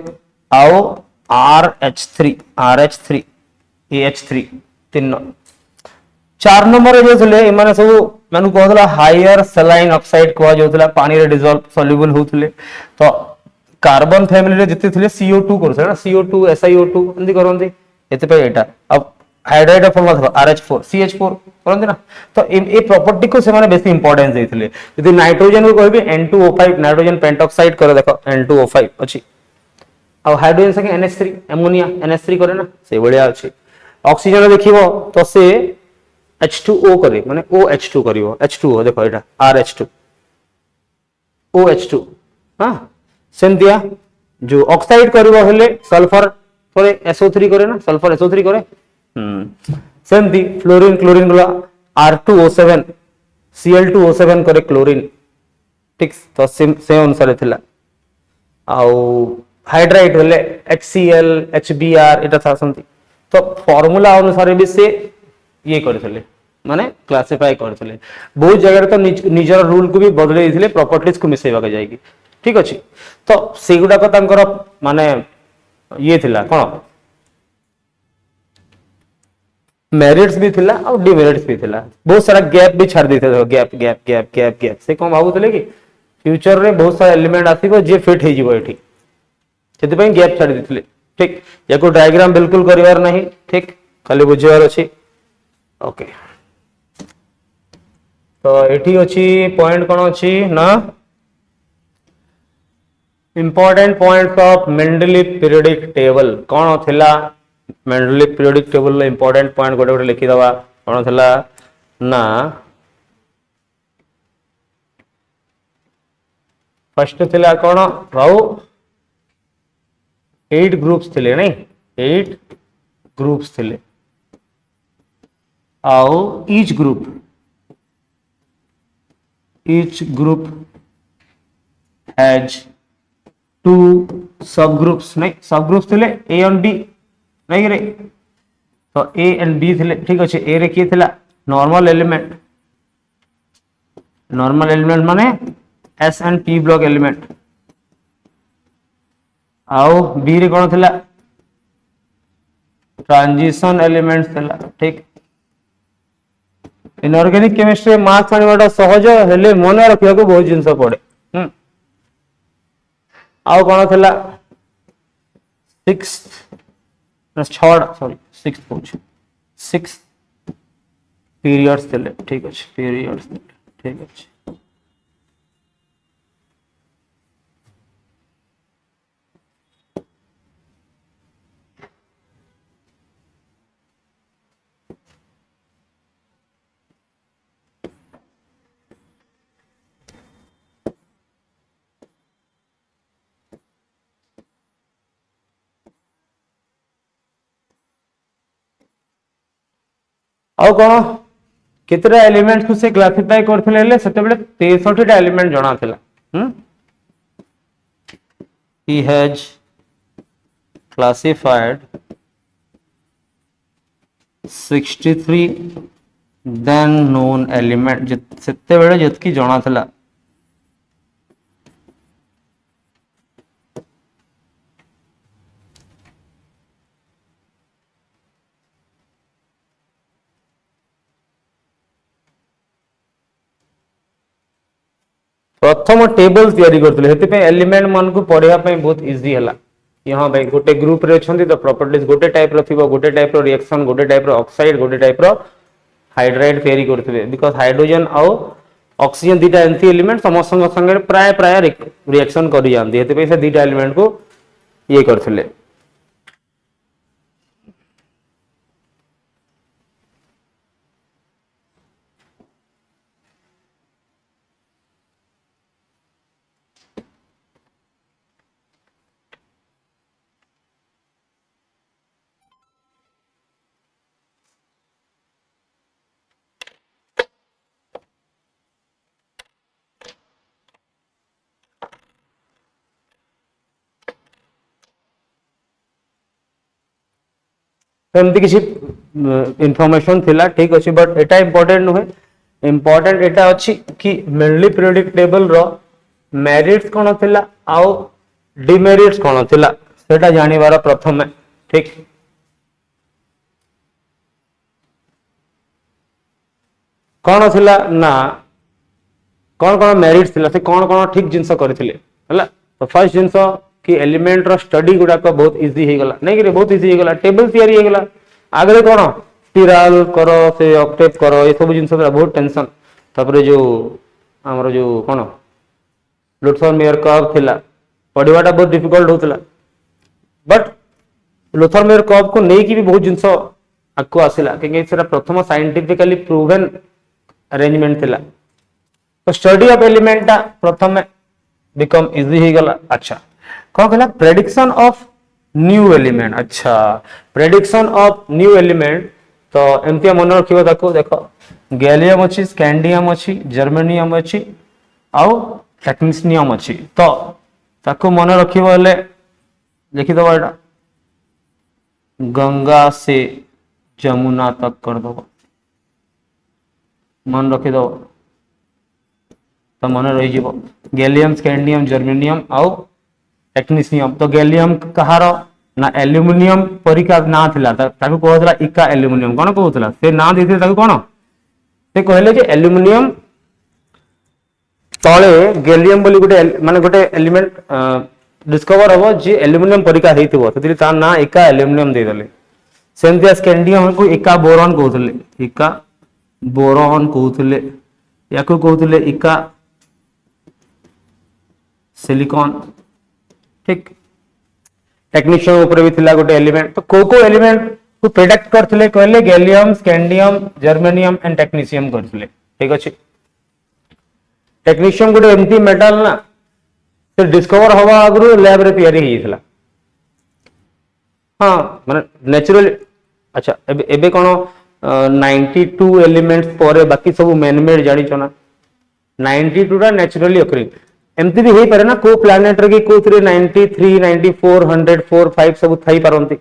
आओ RH3 AH3 तीन 4 नंबर जो थिले माने सब मानु कहला हायर सलाइन ऑक्साइड कह जाउतला पानी रे डिसॉल्व सॉल्युबल होतले तो कार्बन फैमिली रे जति थिले CO2 करछ ना CO2 SiO2 अंदी करंती एते पे एटा अब हाइड्राइड फॉर्मूला था RH4 CH4 करंती ना तो ए प्रॉपर्टी को से माने बेसी इंपोर्टेंस देथिले यदि नाइट्रोजन को कहबे N2O5 नाइट्रोजन पेंटॉक्साइड करे देखो N2O5 अछि और हाइड्रोजन संगे NH3 अमोनिया NH3 करे ना से बढ़िया अछि ऑक्सीजन देखिबो तो से H2O करे माने OH2 करिवो H2O देखो एटा RH2 OH2 हां सेम दिया जो ऑक्साइड करिवो हेले सल्फर करे SO3 करे ना सल्फर SO3 करे सेम दी फ्लोरीन क्लोरीन गला R2O7 Cl2O7 करे क्लोरीन ठीक तो से अनुसार थिला आउ हाइड्राइड हेले HCl HBr एटा था संति तो फार्मूला अनुसार भी से ये करथले माने क्लासिफाई करथले बहुत जगह तो निजर रूल को भी बदले दिले प्रॉपर्टीज को मिसेबा के जायकी ठीक अछि तो सेगुडा को तांकर माने ये थिला कोन मेरिट्स भी थिला और डिमेरिट्स भी थिला बहुत सारा गैप भी छाड़ देते थे गैप से कोन भाबुतले कि फ्यूचर रे बहुत सारा एलिमेंट आसीबो जे फिट हे जिवो एठी सेति पय गैप छाड़ देथिले ठीक याको डायग्राम बिल्कुल करिवार नहीं ठीक खाली बुझिवार अछि ओके तो एठी अछि पॉइंट कोन अछि ना important points of Mendeleev periodic table कोन थिला मेंडलीव पीरियोडिक टेबल ले इंपोर्टेंट पॉइंट गोटे गोटे लिखि दवा कोन थिला ना फर्स्ट थिला कोन भाऊ 8 ग्रुप्स थिले नहीं 8 ग्रुप्स थिले आओ each group has 2 subgroups नहीं subgroups थिले A and B नहीं रे तो A and B थिले ठीक अच्छे A रे किए थिला नॉर्मल एलिमेंट माने S and P block element आओ बी रे कोन थिला ट्रांजिशन एलिमेंट्स थिला ठीक इनऑर्गेनिक केमिस्ट्री मार्क्स आनिबाटा सहज हेले मन रखिया को बहुत जिंस पड़े आओ कोन थिला 6 पीरियड्स थिले ठीक अछि पीरियड्स ठीक अछि आउ कोन केतरा एलिमेंट्स को से क्लासिफाई करथिले ले सेते बेले 63 टा एलिमेंट जणा थिला he has classified 63 then known element सेते बेले जतकी जणा थिला प्रथम टेबल तैयारी करथिले हेते पे एलिमेंट मान को पढ़िया पे बहुत इजी हला यहां भाई गोटे ग्रुप रे छथि तो प्रॉपर्टीज गोटे टाइप रो थिबो गोटे टाइप रो रिएक्शन गोटे टाइप रो ऑक्साइड गोटे टाइप रो हाइड्राइड तैयारी करथिबे बिकॉज़ हाइड्रोजन और ऑक्सीजन दीटा एंटी एलिमेंट समस्त संगे प्राय प्राय रिएक्शन करि जानती हेते पे से दीटा एलिमेंट को ये करथिले तो एमती किसी इनफॉरमेशन थिला ठीक अच्छे बट एटा इंपोर्टेंट नुहे इंपोर्टेंट एटा अच्छी कि मेनली पीरियोडिक टेबल रो मेरिट्स कौन थिला आउ डिमेरिट्स कौन थिला सेटा जानिबार प्रथम ठीक कौन थिला ना कौन कौन मेरिट्स थिला से कौन कौन ठीक जिंस करथिले हला तो फर्स्ट जिंस कि एलिमेंट रो स्टडी गुडा को बहुत इजी हे गला नहीं कि बहुत इजी हे गला टेबल तैयारी हे गला आगे कौन स्पिराल करो से ऑक्टेव करो ये सब जिंस बहुत टेंशन तापर जो हमरो जो कौन लुथर मेयर कर्व थिला पढ़वाटा बहुत डिफिकल्ट होतला बट लुथर मेयर कर्व को नहीं कि भी बहुत जिंस आको आसिला कि सेटा प्रथम साइंटिफिकली प्रूवन अरेंजमेंट थिला तो स्टडी ऑफ एलिमेंट प्रथम बिकम इजी ही गला अच्छा कौन कहला प्रेडिक्शन ऑफ न्यू एलिमेंट अच्छा प्रेडिक्शन ऑफ न्यू एलिमेंट तो एमती मन रखियो ताको देखो गैलियम अच्छी स्कैंडियम अच्छी जर्मेनियम अच्छी आउ टेक्निशियम अच्छी तो ताको मन रखियो हेले लिखि दबा एटा गंगा से जमुना तक कर दो मन रखि दो तो मन रही जीवो गैलियम स्कैंडियम जर्मेनियम आउ टेक्निशियम तो गैलियम कहार ना एल्युमिनियम परिका ना थिला ताको कहथला इका एल्युमिनियम कोन कहथला से ना देथे ताको कोन से कहले जे एल्युमिनियम तळे गैलियम बोली गोटे माने गोटे एलिमेंट डिस्कवर हबो जे एल्युमिनियम परिका हेतिबो तति ता ना इका एल्युमिनियम दे देले सेंतिया स्कैंडियम को इका बोरॉन कहथले इका बोरॉन कहथले याको कहथले इका सिलिकॉन ठीक टेक्निशियम ऊपर भी थिला गोटे एलिमेंट तो को एलिमेंट को प्रेडिक्ट करथिले कहले गैलियम स्कैंडियम जर्मेनियम एंड टेक्निशियम करथिले ठीक अछि टेक्निशियम गोटे एमती मेटल ना से डिस्कवर हवा आगु लैब रे तैयारी हिथिला हां माने नेचुरल अच्छा एबे कोन 92 एलिमेंट्स पर बाकी सब मैन मेड जानि छना 92 टा नेचुरली ऑकरिंग एमती भी पारे ना को प्लैनेट रे को 93 94 104 5 सब थाई पारंती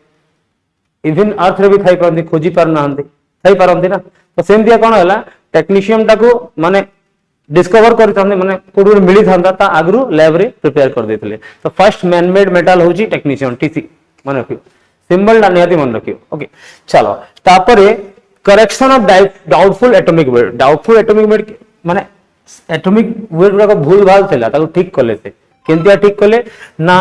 इवन अर्थ रे भी थाई पारंती खोजी पार नांती थाई पारंती ना तो सेमतिया कोन हला टेक्निशियम टाको माने डिस्कवर करथांते माने कोडुर मिली थांता ता आगरु लैब रे प्रिपेयर कर देथिले तो फर्स्ट मैन मेड मेटल होजी टेक्निशियम टीसी मन रखियो सिंबल दा नियति मन रखियो ओके चलो तापरे correction of doubtful atomic weight माने एटॉमिक वेट गुडा भूल भाल थिला ताको ठीक करले से केनतिया ठीक करले ना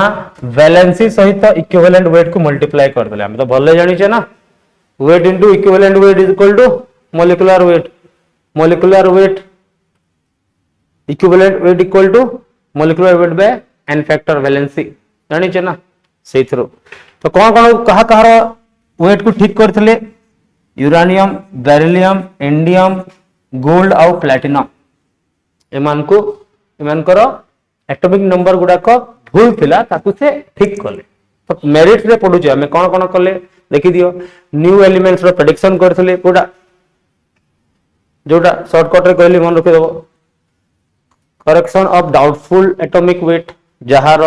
वैलेंसी सहित इक्विवेलेंट वेट को मल्टीप्लाई कर देले हम तो भले जानि छे ना weight into equivalent weight is equal to molecular weight equivalent weight equal to molecular weight by n factor valency जानि छे ना सेई थ्रो तो कोन कोन कहा कहार वेट को ठीक करथिले यूरानियम बेरिलियम इंडियम गोल्ड आउ प्लैटिनम एमानकर एटॉमिक नंबर गुडा को भूल थिला ताकु से ठीक कले तो मेरिट रे पडुचे हमें कोन कोन कले देखि दियो न्यू एलिमेंट्स रो प्रेडिक्शन करथिले कोडा जोटा शॉर्टकट रे कहली मन रखि देबो correction of doubtful atomic weight जहार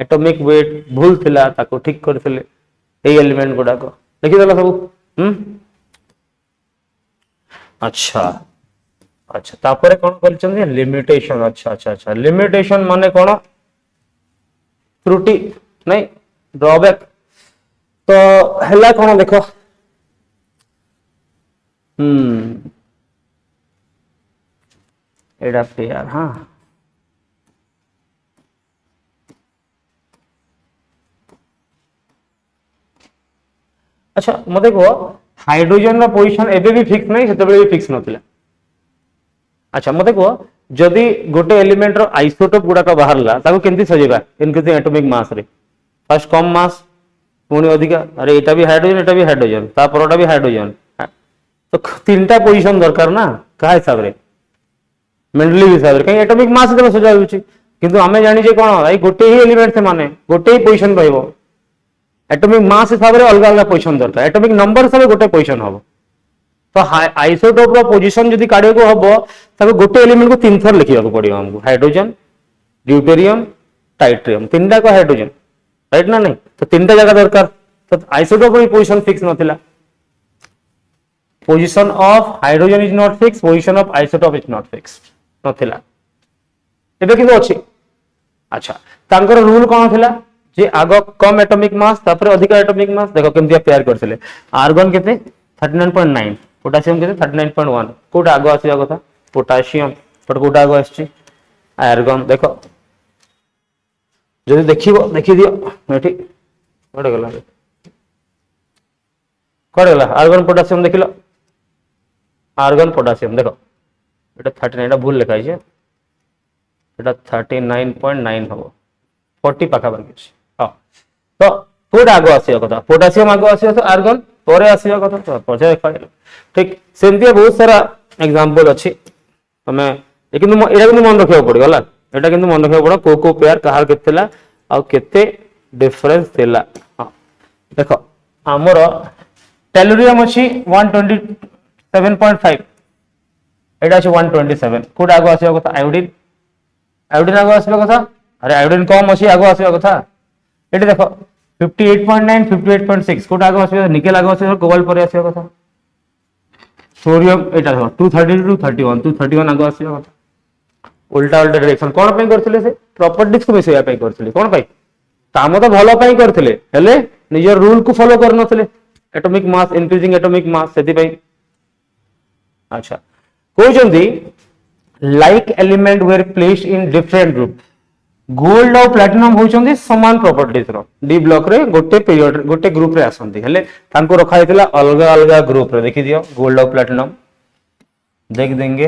एटॉमिक वेट भूल थिला ताकु ठीक करथिले ए एलिमेंट गुडा को देखि देला सब अच्छा अच्छा तापरे कोन करछन लिमिटेशन अच्छा अच्छा अच्छा लिमिटेशन माने कोन त्रुटि नहीं ड्रॉबैक तो हला कोन देखो एडा पेयर हां अच्छा मते को हाइड्रोजन रो पोजीशन एबे भी फिक्स नहीं सेते भी फिक्स नथिला अच्छा मते को जदि गोटे एलिमेंट रो आइसोटोप गुडा का बाहरला ताको केंती सजेबा इंक्रीजिंग एटॉमिक मास रे फर्स्ट कम मास पुणी अधिका अरे एटा भी हाइड्रोजन ता परटा भी हाइड्रोजन तो तीनटा पोजीशन दरकार ना का हिसाब रे मेंडली हिसाब रे कहीं एटॉमिक मास देबो सजा होची किंतु हमें जानि जे कोन भाई गोटे ही एलिमेंट से माने गोटे ही पोजीशन रहइबो एटॉमिक मास हिसाब रे अलग अलग पोजीशन दरकार एटॉमिक नंबर सब गोटे पोजीशन हबो तो आइसोटोप रो पोजीशन जदी काढे को हबो तबे गोटे एलिमेंट को तीन थर लिखिया को पड़ियो हमको हाइड्रोजन ड्यूटेरियम टाइट्रियम तीनटा को हाइड्रोजन राइट ना नहीं तो तीनटा जगह दरकार तो आइसोटोप रो पोजीशन फिक्स नथिला position of hydrogen is not fix, position of isotope is not fix नथिला एबे किंतु अछि। अच्छा तांकर रूल कोन थिला जे आगो कम एटॉमिक मास तापर अधिक एटॉमिक मास देखो केमतिया पेयर करथिले आर्गन केते 39.9 पोटेशियम केते 39.1 कोटा आगो आसीया कथा पोटेशियम पर कोटा आगो आछि आर्गन देखो जदि देखिबो देखि दियो एठी कोडे गला आर्गन पोटेशियम देखिलो आर्गन पोटेशियम देखो एटा 39 एटा भूल लिखा है एटा 39.9 हबो 40 पाखा बाकी हां तो कोडा आगो आसीया कथा पोटेशियम आगो आसीया तो आर्गन परे आसीया कथा तो पछे देखा ठीक सेमती बहुत सारा एग्जांपल अछि तमे किंतु एटा किंतु मन रखियो पड़ियो हला एटा किंतु मन रखियो पड़ो को पेयर कहार केतेला आ केते डिफरेंस थिला हां देखो हमर टेलुरियम अछि 127.5 एटा अछि 127 कोडा आगो आसीया कथा आयोडीन आयोडीन आगो आसीया कथा अरे आयोडीन कम अछि आगो आसीया कथा एटी देखो 58.9 58.6 कोडा आगो आसीया निकेल आगो आसीया कोबाल्ट पर आसीया कथा सोडियम एटा देखो 232 231 231 आगो आसीया कथा उल्टा उल्टा डायरेक्शन कोन पे करथिले से प्रॉपर्टीज को मिसया पे करथिले कोन पे काम तो भलो पे करथिले हेले निजर रूल को फॉलो करनथिले atomic mass increasing atomic mass सेति पे अच्छा कहउचंदी like element were placed in different group gold और प्लैटिनम होचंदी समान प्रॉपर्टीज रो डी ब्लॉक रे गोटे पीरियड गोटे ग्रुप रे आसंती हेले तांको रखा हेतिला अलग अलग ग्रुप रे देखि दियो गोल्ड और प्लैटिनम देख देंगे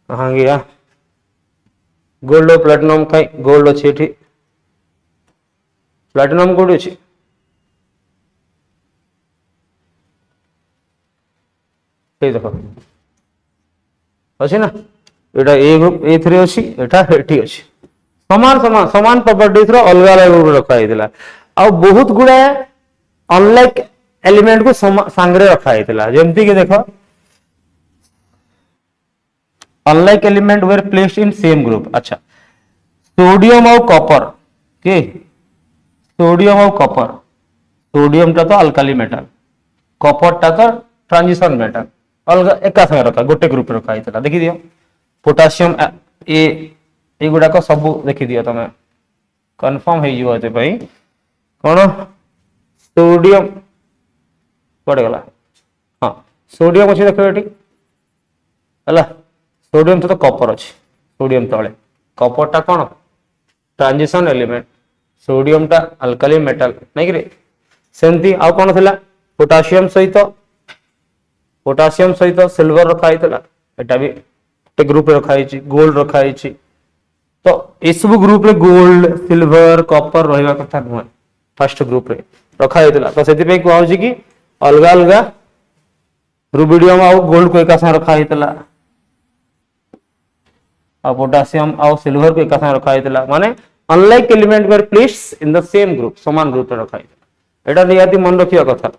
कहां गया गोल्ड और प्लैटिनम काई गोल्ड अछि एठी प्लैटिनम कोड अछि ए देखो अछि ना एटा ए ग्रुप ए थ्री अछि एटा एठी अछि समान समान समान प्रॉपर्टीज रो अलग अलग ग्रुप रखा हेतिला आ बहुत गुडा अनलाइक एलिमेंट को सांगरे रखा हेतिला जेमति कि देखो unlike element were placed in same group अच्छा सोडियम और कॉपर के सोडियम और कॉपर सोडियम टा तो अल्काली मेटल कॉपर टा तो ट्रांजिशन मेटल अलग एका संगे रखा गोटे ग्रुप रखा हेतिला देखि दियो पोटेशियम ए गुडा को सब देखि दियो तमे कंफर्म हे जिवो एते पई कोन सोडियम पड़े गला हां सोडियम अछि देखो एठी हला सोडियम तो कॉपर अछि सोडियम तळे कॉपर टा कोन ट्रांजिशन एलिमेंट सोडियम टा अल्काली मेटल नै कि रे सेंती आ कोन थिला पोटेशियम सहित सिल्वर रखा हेतिला एटा भी एक ग्रुप रे रखा हिची गोल्ड रखा हिची तो ए सब ग्रुप रे गोल्ड सिल्वर कॉपर रहइबा कथा न फर्स्ट ग्रुप रे रखा हेतिला तो सेति पे कहउ छी कि अलग अलग रुबिडियम आ गोल्ड को एका संग रखा हेतिला आ पोटेशियम आ सिल्वर को एका संग रखा हेतिला माने unlike element were placed in the same group समान ग्रुप रे रखा हेतिला एटा नियाती मन रखिया कथा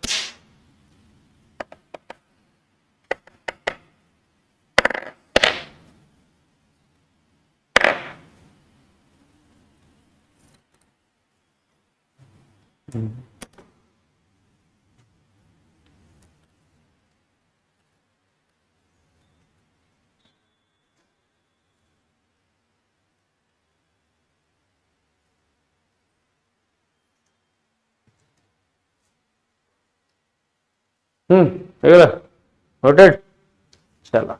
हेगला नोटेड चला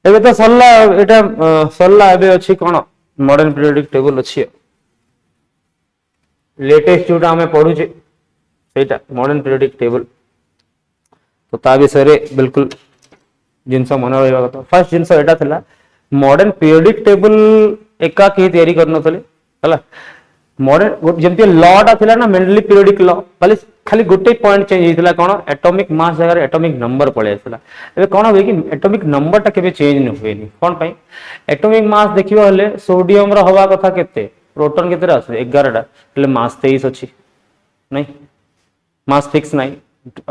एबे तो सल्ला एटा सल्ला एबे अछि कोन मॉडर्न पीरियोडिक टेबल अछि लेटेस्ट जोटा हमें पढु छे सेटा मॉडर्न पीरियोडिक टेबल तो ता विषय रे बिल्कुल जिनस मन रहइबा कथा फर्स्ट जिनस एटा थला मॉडर्न पीरियोडिक टेबल एका के तयारी करन थले हला मॉडर्न जेमति लॉ टा थिला ना मेंडली पीरियोडिक लॉ खाली गोटे पॉइंट चेंज हेतिला कोन एटॉमिक मास जगह एटॉमिक नंबर पळे आथिला एबे कोन होय कि एटॉमिक नंबर टा केबे चेंज न होएनी कोन पई एटॉमिक मास देखियो हले सोडियम रो हवा कथा केते प्रोटॉन केते आसे 11 टा हले मास 23 अछि नै मास फिक्स नै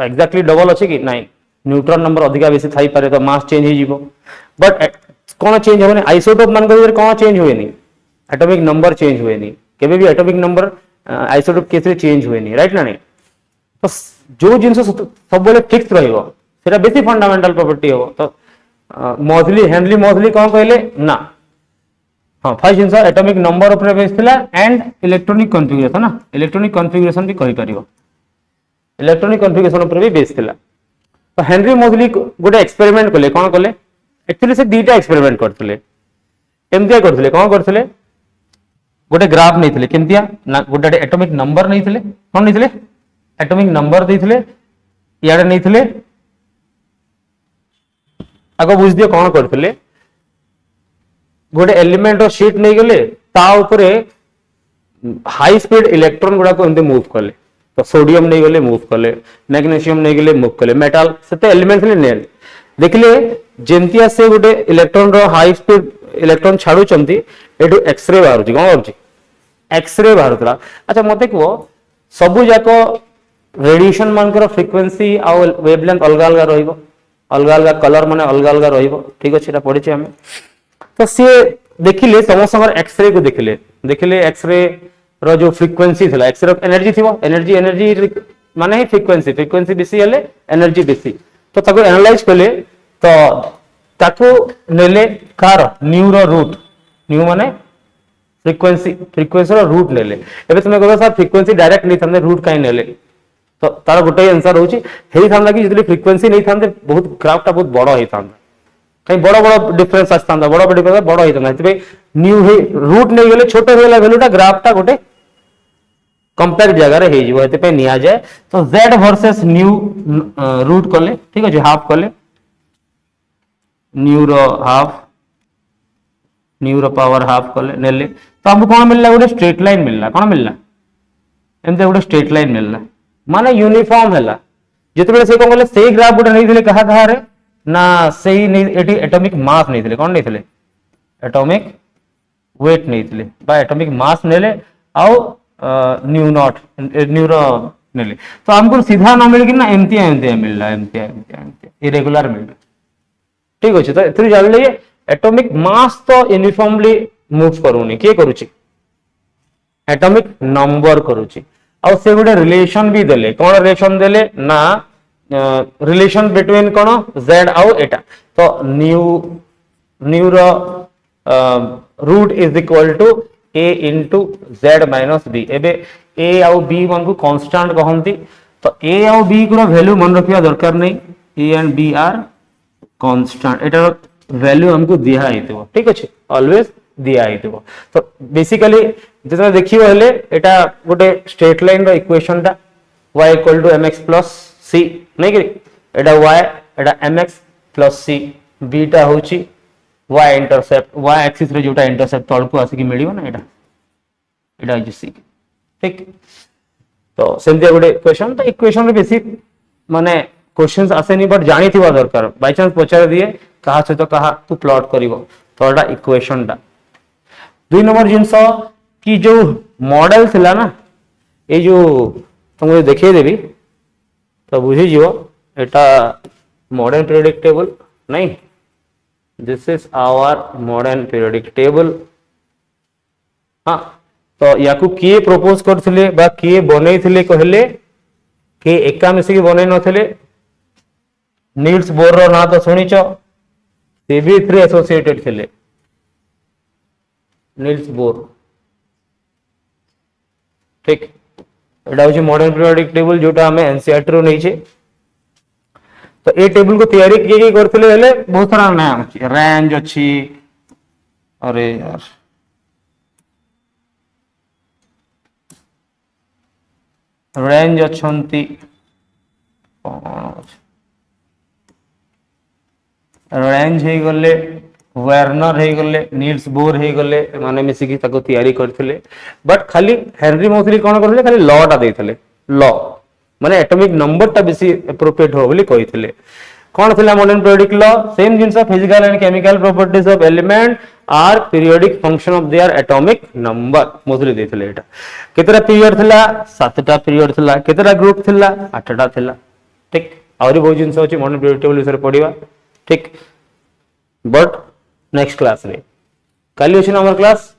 एग्जैक्टली डबल अछि कि नै न्यूट्रॉन नंबर अधिका बेसी थाई पारे तो मास चेंज हे जिवो बट कोन चेंज होने आइसोटोप मान को कोन चेंज होएनी एटॉमिक नंबर चेंज होएनी केबे भी एटॉमिक नंबर आइसोटोप केसे चेंज होएनी राइट ना नै तो जो जिनस सब बेले फिक्स रहिबो सेटा बेसी फंडामेंटल प्रॉपर्टी हो तो मोजली हेनरी मोजली कौन कहले ना हाँ फर्स्ट जिनस एटॉमिक नंबर ऊपर बेस थिला एंड इलेक्ट्रॉनिक कॉन्फ़िगरेशन ना इलेक्ट्रॉनिक कॉन्फ़िगरेशन भी कहि परिबो इलेक्ट्रॉनिक कॉन्फ़िगरेशन ऊपर भी बेस थिला तो हेनरी मोजली गोटे एक्सपेरिमेंट कले कौन कले एक्चुअली से दीटा एक्सपेरिमेंट करथिले एमतिया करथिले कौन करथिले गोटे ग्राफ नहीं केमतिया ना गोटे एटॉमिक नंबर नहीं कौन नहीं एटॉमिक नंबर देथिले याडे नहीं आगो बुझ दियो कौन करथिले गोटे एलिमेंट रो शीट नहीं गले ता ऊपरे हाई स्पीड इलेक्ट्रॉन गुडा को एमते मूव कले तो सोडियम नहीं गले मूव कले मैग्नीशियम नहीं गले मूव कले मेटल सेते एलिमेंट ले नेल देखले जेमतिया से गोटे इलेक्ट्रॉन रो हाई स्पीड इलेक्ट्रॉन छाडू चंती एटू एक्सरे बाहर छी कोन होची एक्सरे बाहर अच्छा मते को सबु जाको रेडिएशन मानकर फ्रिक्वेंसी आ वेवलेंथ अलग अलग रहिबो अलग अलग कलर माने अलग अलग रहिबो ठीक अछि एटा पढिछि हमें तो से देखिले समस्त एक्सरे को देखिले एक्सरे रो जो फ्रिक्वेंसी थिला एक्सरे एनर्जी थिबो एनर्जी एनर्जी माने फ्रिक्वेंसी फ्रिक्वेंसी बेसी हेले एनर्जी बेसी तो ताको एनालाइज कले तो ताको नेले कार न्यू रो रूट न्यू माने फ्रिक्वेंसी फ्रिक्वेंसी रो रूट नेले एबे तुमे कहबो सर फ्रिक्वेंसी डायरेक्ट नहीं थाने रूट काई नेले तो तार गोटे आंसर होची हेई थांदा कि जतले फ्रिक्वेंसी नहीं थांदे बहुत ग्राफटा बहुत बड़ हेई थांदा कहीं बड़ बड़ डिफरेंस आस्तांदा बड़ बड़ डिफरेंस बड़ हेई थांदा तबे न्यू हे रूट नहीं गेले छोटे हेला वैल्यूटा ग्राफटा गोटे कंपेयर जगह रे हेई जिवो एते पे निया जाय तो z वर्सेस न्यू रूट कले ठीक अछि हाफ कले न्यू रो हाफ न्यू रो पावर हाफ कले नेले तो हमको कोन मिलला गोटे स्ट्रेट लाइन मिलला कोन मिलला एमते गोटे स्ट्रेट लाइन मिलला माने यूनिफॉर्म हैला जितबे से कोन कहले सेही ग्राफ गोटे नहीं थिले कहा कहा रे ना सेही नहीं एटी एटॉमिक मास नहीं थिले कोन नहीं थिले एटॉमिक वेट नहीं थिले बा एटॉमिक मास नेले आउ न्यू नॉट न्यू रो नेले तो हमको सीधा न मिल कि ना एमती एमती मिलला एमती एमती एमती इरेगुलर मिलला ठीक अछि तो एथि जान लिए एटॉमिक मास तो यूनिफॉर्मली मूव करूनी के करूची एटॉमिक नंबर करूची और से गोटे रिलेशन भी देले कौन रिलेशन देले ना रिलेशन बिटवीन कौन z आउ एटा तो न्यू न्यू रो root is equal to a into z minus b एबे a आउ b मान को कांस्टेंट कहंती तो a आउ b को वैल्यू मन रखिया दरकार नहीं a and b are constant एटा वैल्यू हमको दिया हेतिबो ठीक अछि ऑलवेज दिया हेतिबो तो बेसिकली जेता देखियो हेले एटा गोटे स्ट्रेट लाइन रो इक्वेशन ता y equal to mx plus c नहीं कि एटा y एटा mx प्लस c b ता होची y इंटरसेप्ट y एक्सिस रे जोटा इंटरसेप्ट तळ को आसी कि मिलियो ना एटा एटा इज c ठीक तो सेंतिया गोटे इक्वेशन तो इक्वेशन रे बेसी माने क्वेश्चंस आसेनी बट जानी थिबा दरकार बाय चांस पचार दिए कहा से तो कहा तू प्लॉट करिवो तो एटा इक्वेशन ता दुई नंबर जिंस कि जो मॉडल थिला ना ए जो तुमको देखै देबी तो बुझी जीवो एटा मॉडर्न पीरियोडिक टेबल नहीं this is our modern periodic table हाँ तो याकू किए प्रपोज करथिले बा किए बनै थिले कहले के एका मिसी बनै नथिले नील्स बोर रो ना तो सुनिचो सीबी3 एसोसिएटेड थिले नील्स बोर ठीक एटा होची मॉडर्न पीरियोडिक टेबल जोटा हमें एनसीईआरटी रो नै छे तो ए टेबल को तैयारी किए करथिले हेले बहुत सारा नाम अछि रेंज अछि अरे यार रेंज अछंती रेंज हे गले वर्नर हे गले नील्स बोर हे गले माने मिसी की ताको तैयारी करथिले बट खाली हेनरी मोसली कोन करले खाली लॉ टा देथिले लॉ माने एटॉमिक नंबर टा बेसी एप्रोप्रिएट हो बोली कहिथिले कोन थिला मॉडर्न पीरियोडिक लॉ सेम जिंस physical and chemical properties of element are periodic function of their atomic number Moseley देथिले एटा केतरा पीरियड थिला 7टा पीरियड थिला केतरा ग्रुप थिला 8टा थिला ठीक आउरी बहुत जिंस होची मॉडर्न पीरियोडिक टेबल विषय पढिबा ठीक बट नेक्स्ट क्लास रे काली अछि हमर क्लास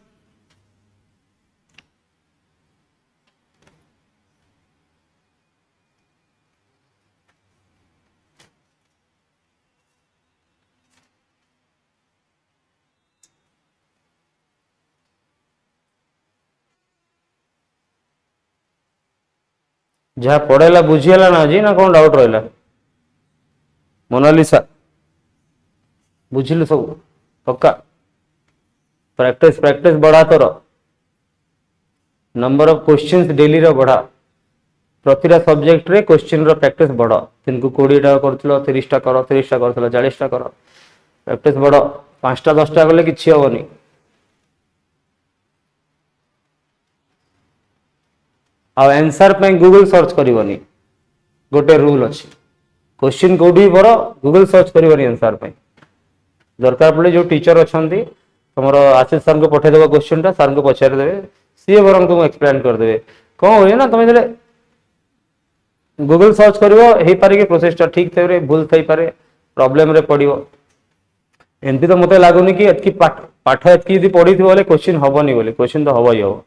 जहाँ पढ़ेला बुझीगला ना आज ना कौन डाउट रहा मोनालिसा बुझिलु सब पक्का प्रैक्टिस प्रैक्टिस बढ़ा तोर नंबर ऑफ क्वेश्चंस डेली रो बढ़ा प्रतिटा सब्जेक्ट रे क्वेश्चन रो प्रैक्टिस बढ़ दिन को 20टा करथिलो 30टा कर 30टा करथिलो 40टा कर प्रैक्टिस बढ़ 5टा 10टा गले किछि होबनी आ आंसर पे गूगल सर्च करबनी गोटे रूल अछि क्वेश्चन कोडी पर गूगल सर्च करबनी आंसर पे दरकार पड़े जो टीचर अछंती तुमरो आशीष सर को पठे देबो क्वेश्चन टा सर को पचार देबे सी बरम तुम एक्सप्लेन कर देबे कोन होय ना तुम जले गूगल सर्च करिवो हे पारे कि प्रोसेस टा ठीक थे रे भूल थई पारे प्रॉब्लम रे पड़िवो एमती तो मते लागुनी कि एतकी पाठ एतकी यदि पढ़ी थी बोले क्वेश्चन हबनी बोले क्वेश्चन तो हबो ही हबो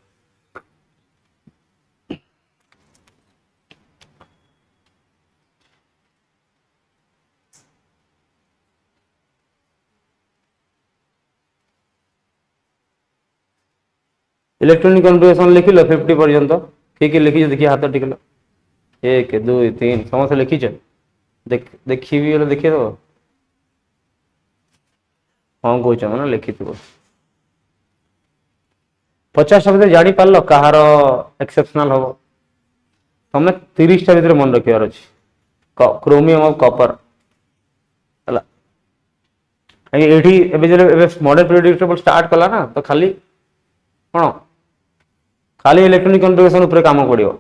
इलेक्ट्रॉनिक कन्फिगरेशन लिखिल 50 पर्यंत ठीक लिखी देखिए हाथ टिकल 1 2 3 समस्त लिखीच देखी भी देखिए तो हाँ कौच ना लिखि 50टा भर जानी पार्ल कहार एक्सेप्शनल हम तुम 30टा भर मन रखार अच्छे क्रोमियम ऑफ कॉपर ये मॉडल पीरियोडिक टेबल स्टार्ट कला ना तो खाली कौन खाली इलेक्ट्रॉनिक कन्फिगरेशन ऊपर काम पड़ो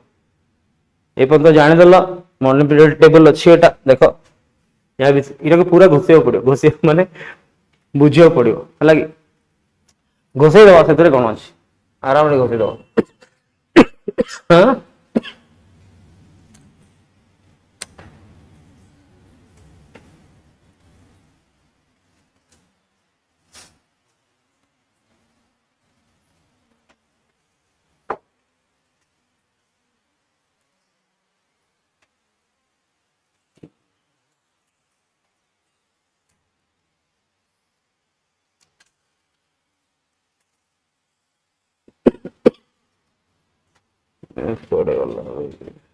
ये पर्यटन जानीदेल मॉडल पीरियोडिक टेबल अच्छी एटा देख या पूरा घोषे पड़ो घोषे माने बुझे पड़ो है कि घोषे दवा से कौन अच्छी आराम घोषे दवा हाँ पड़े वाला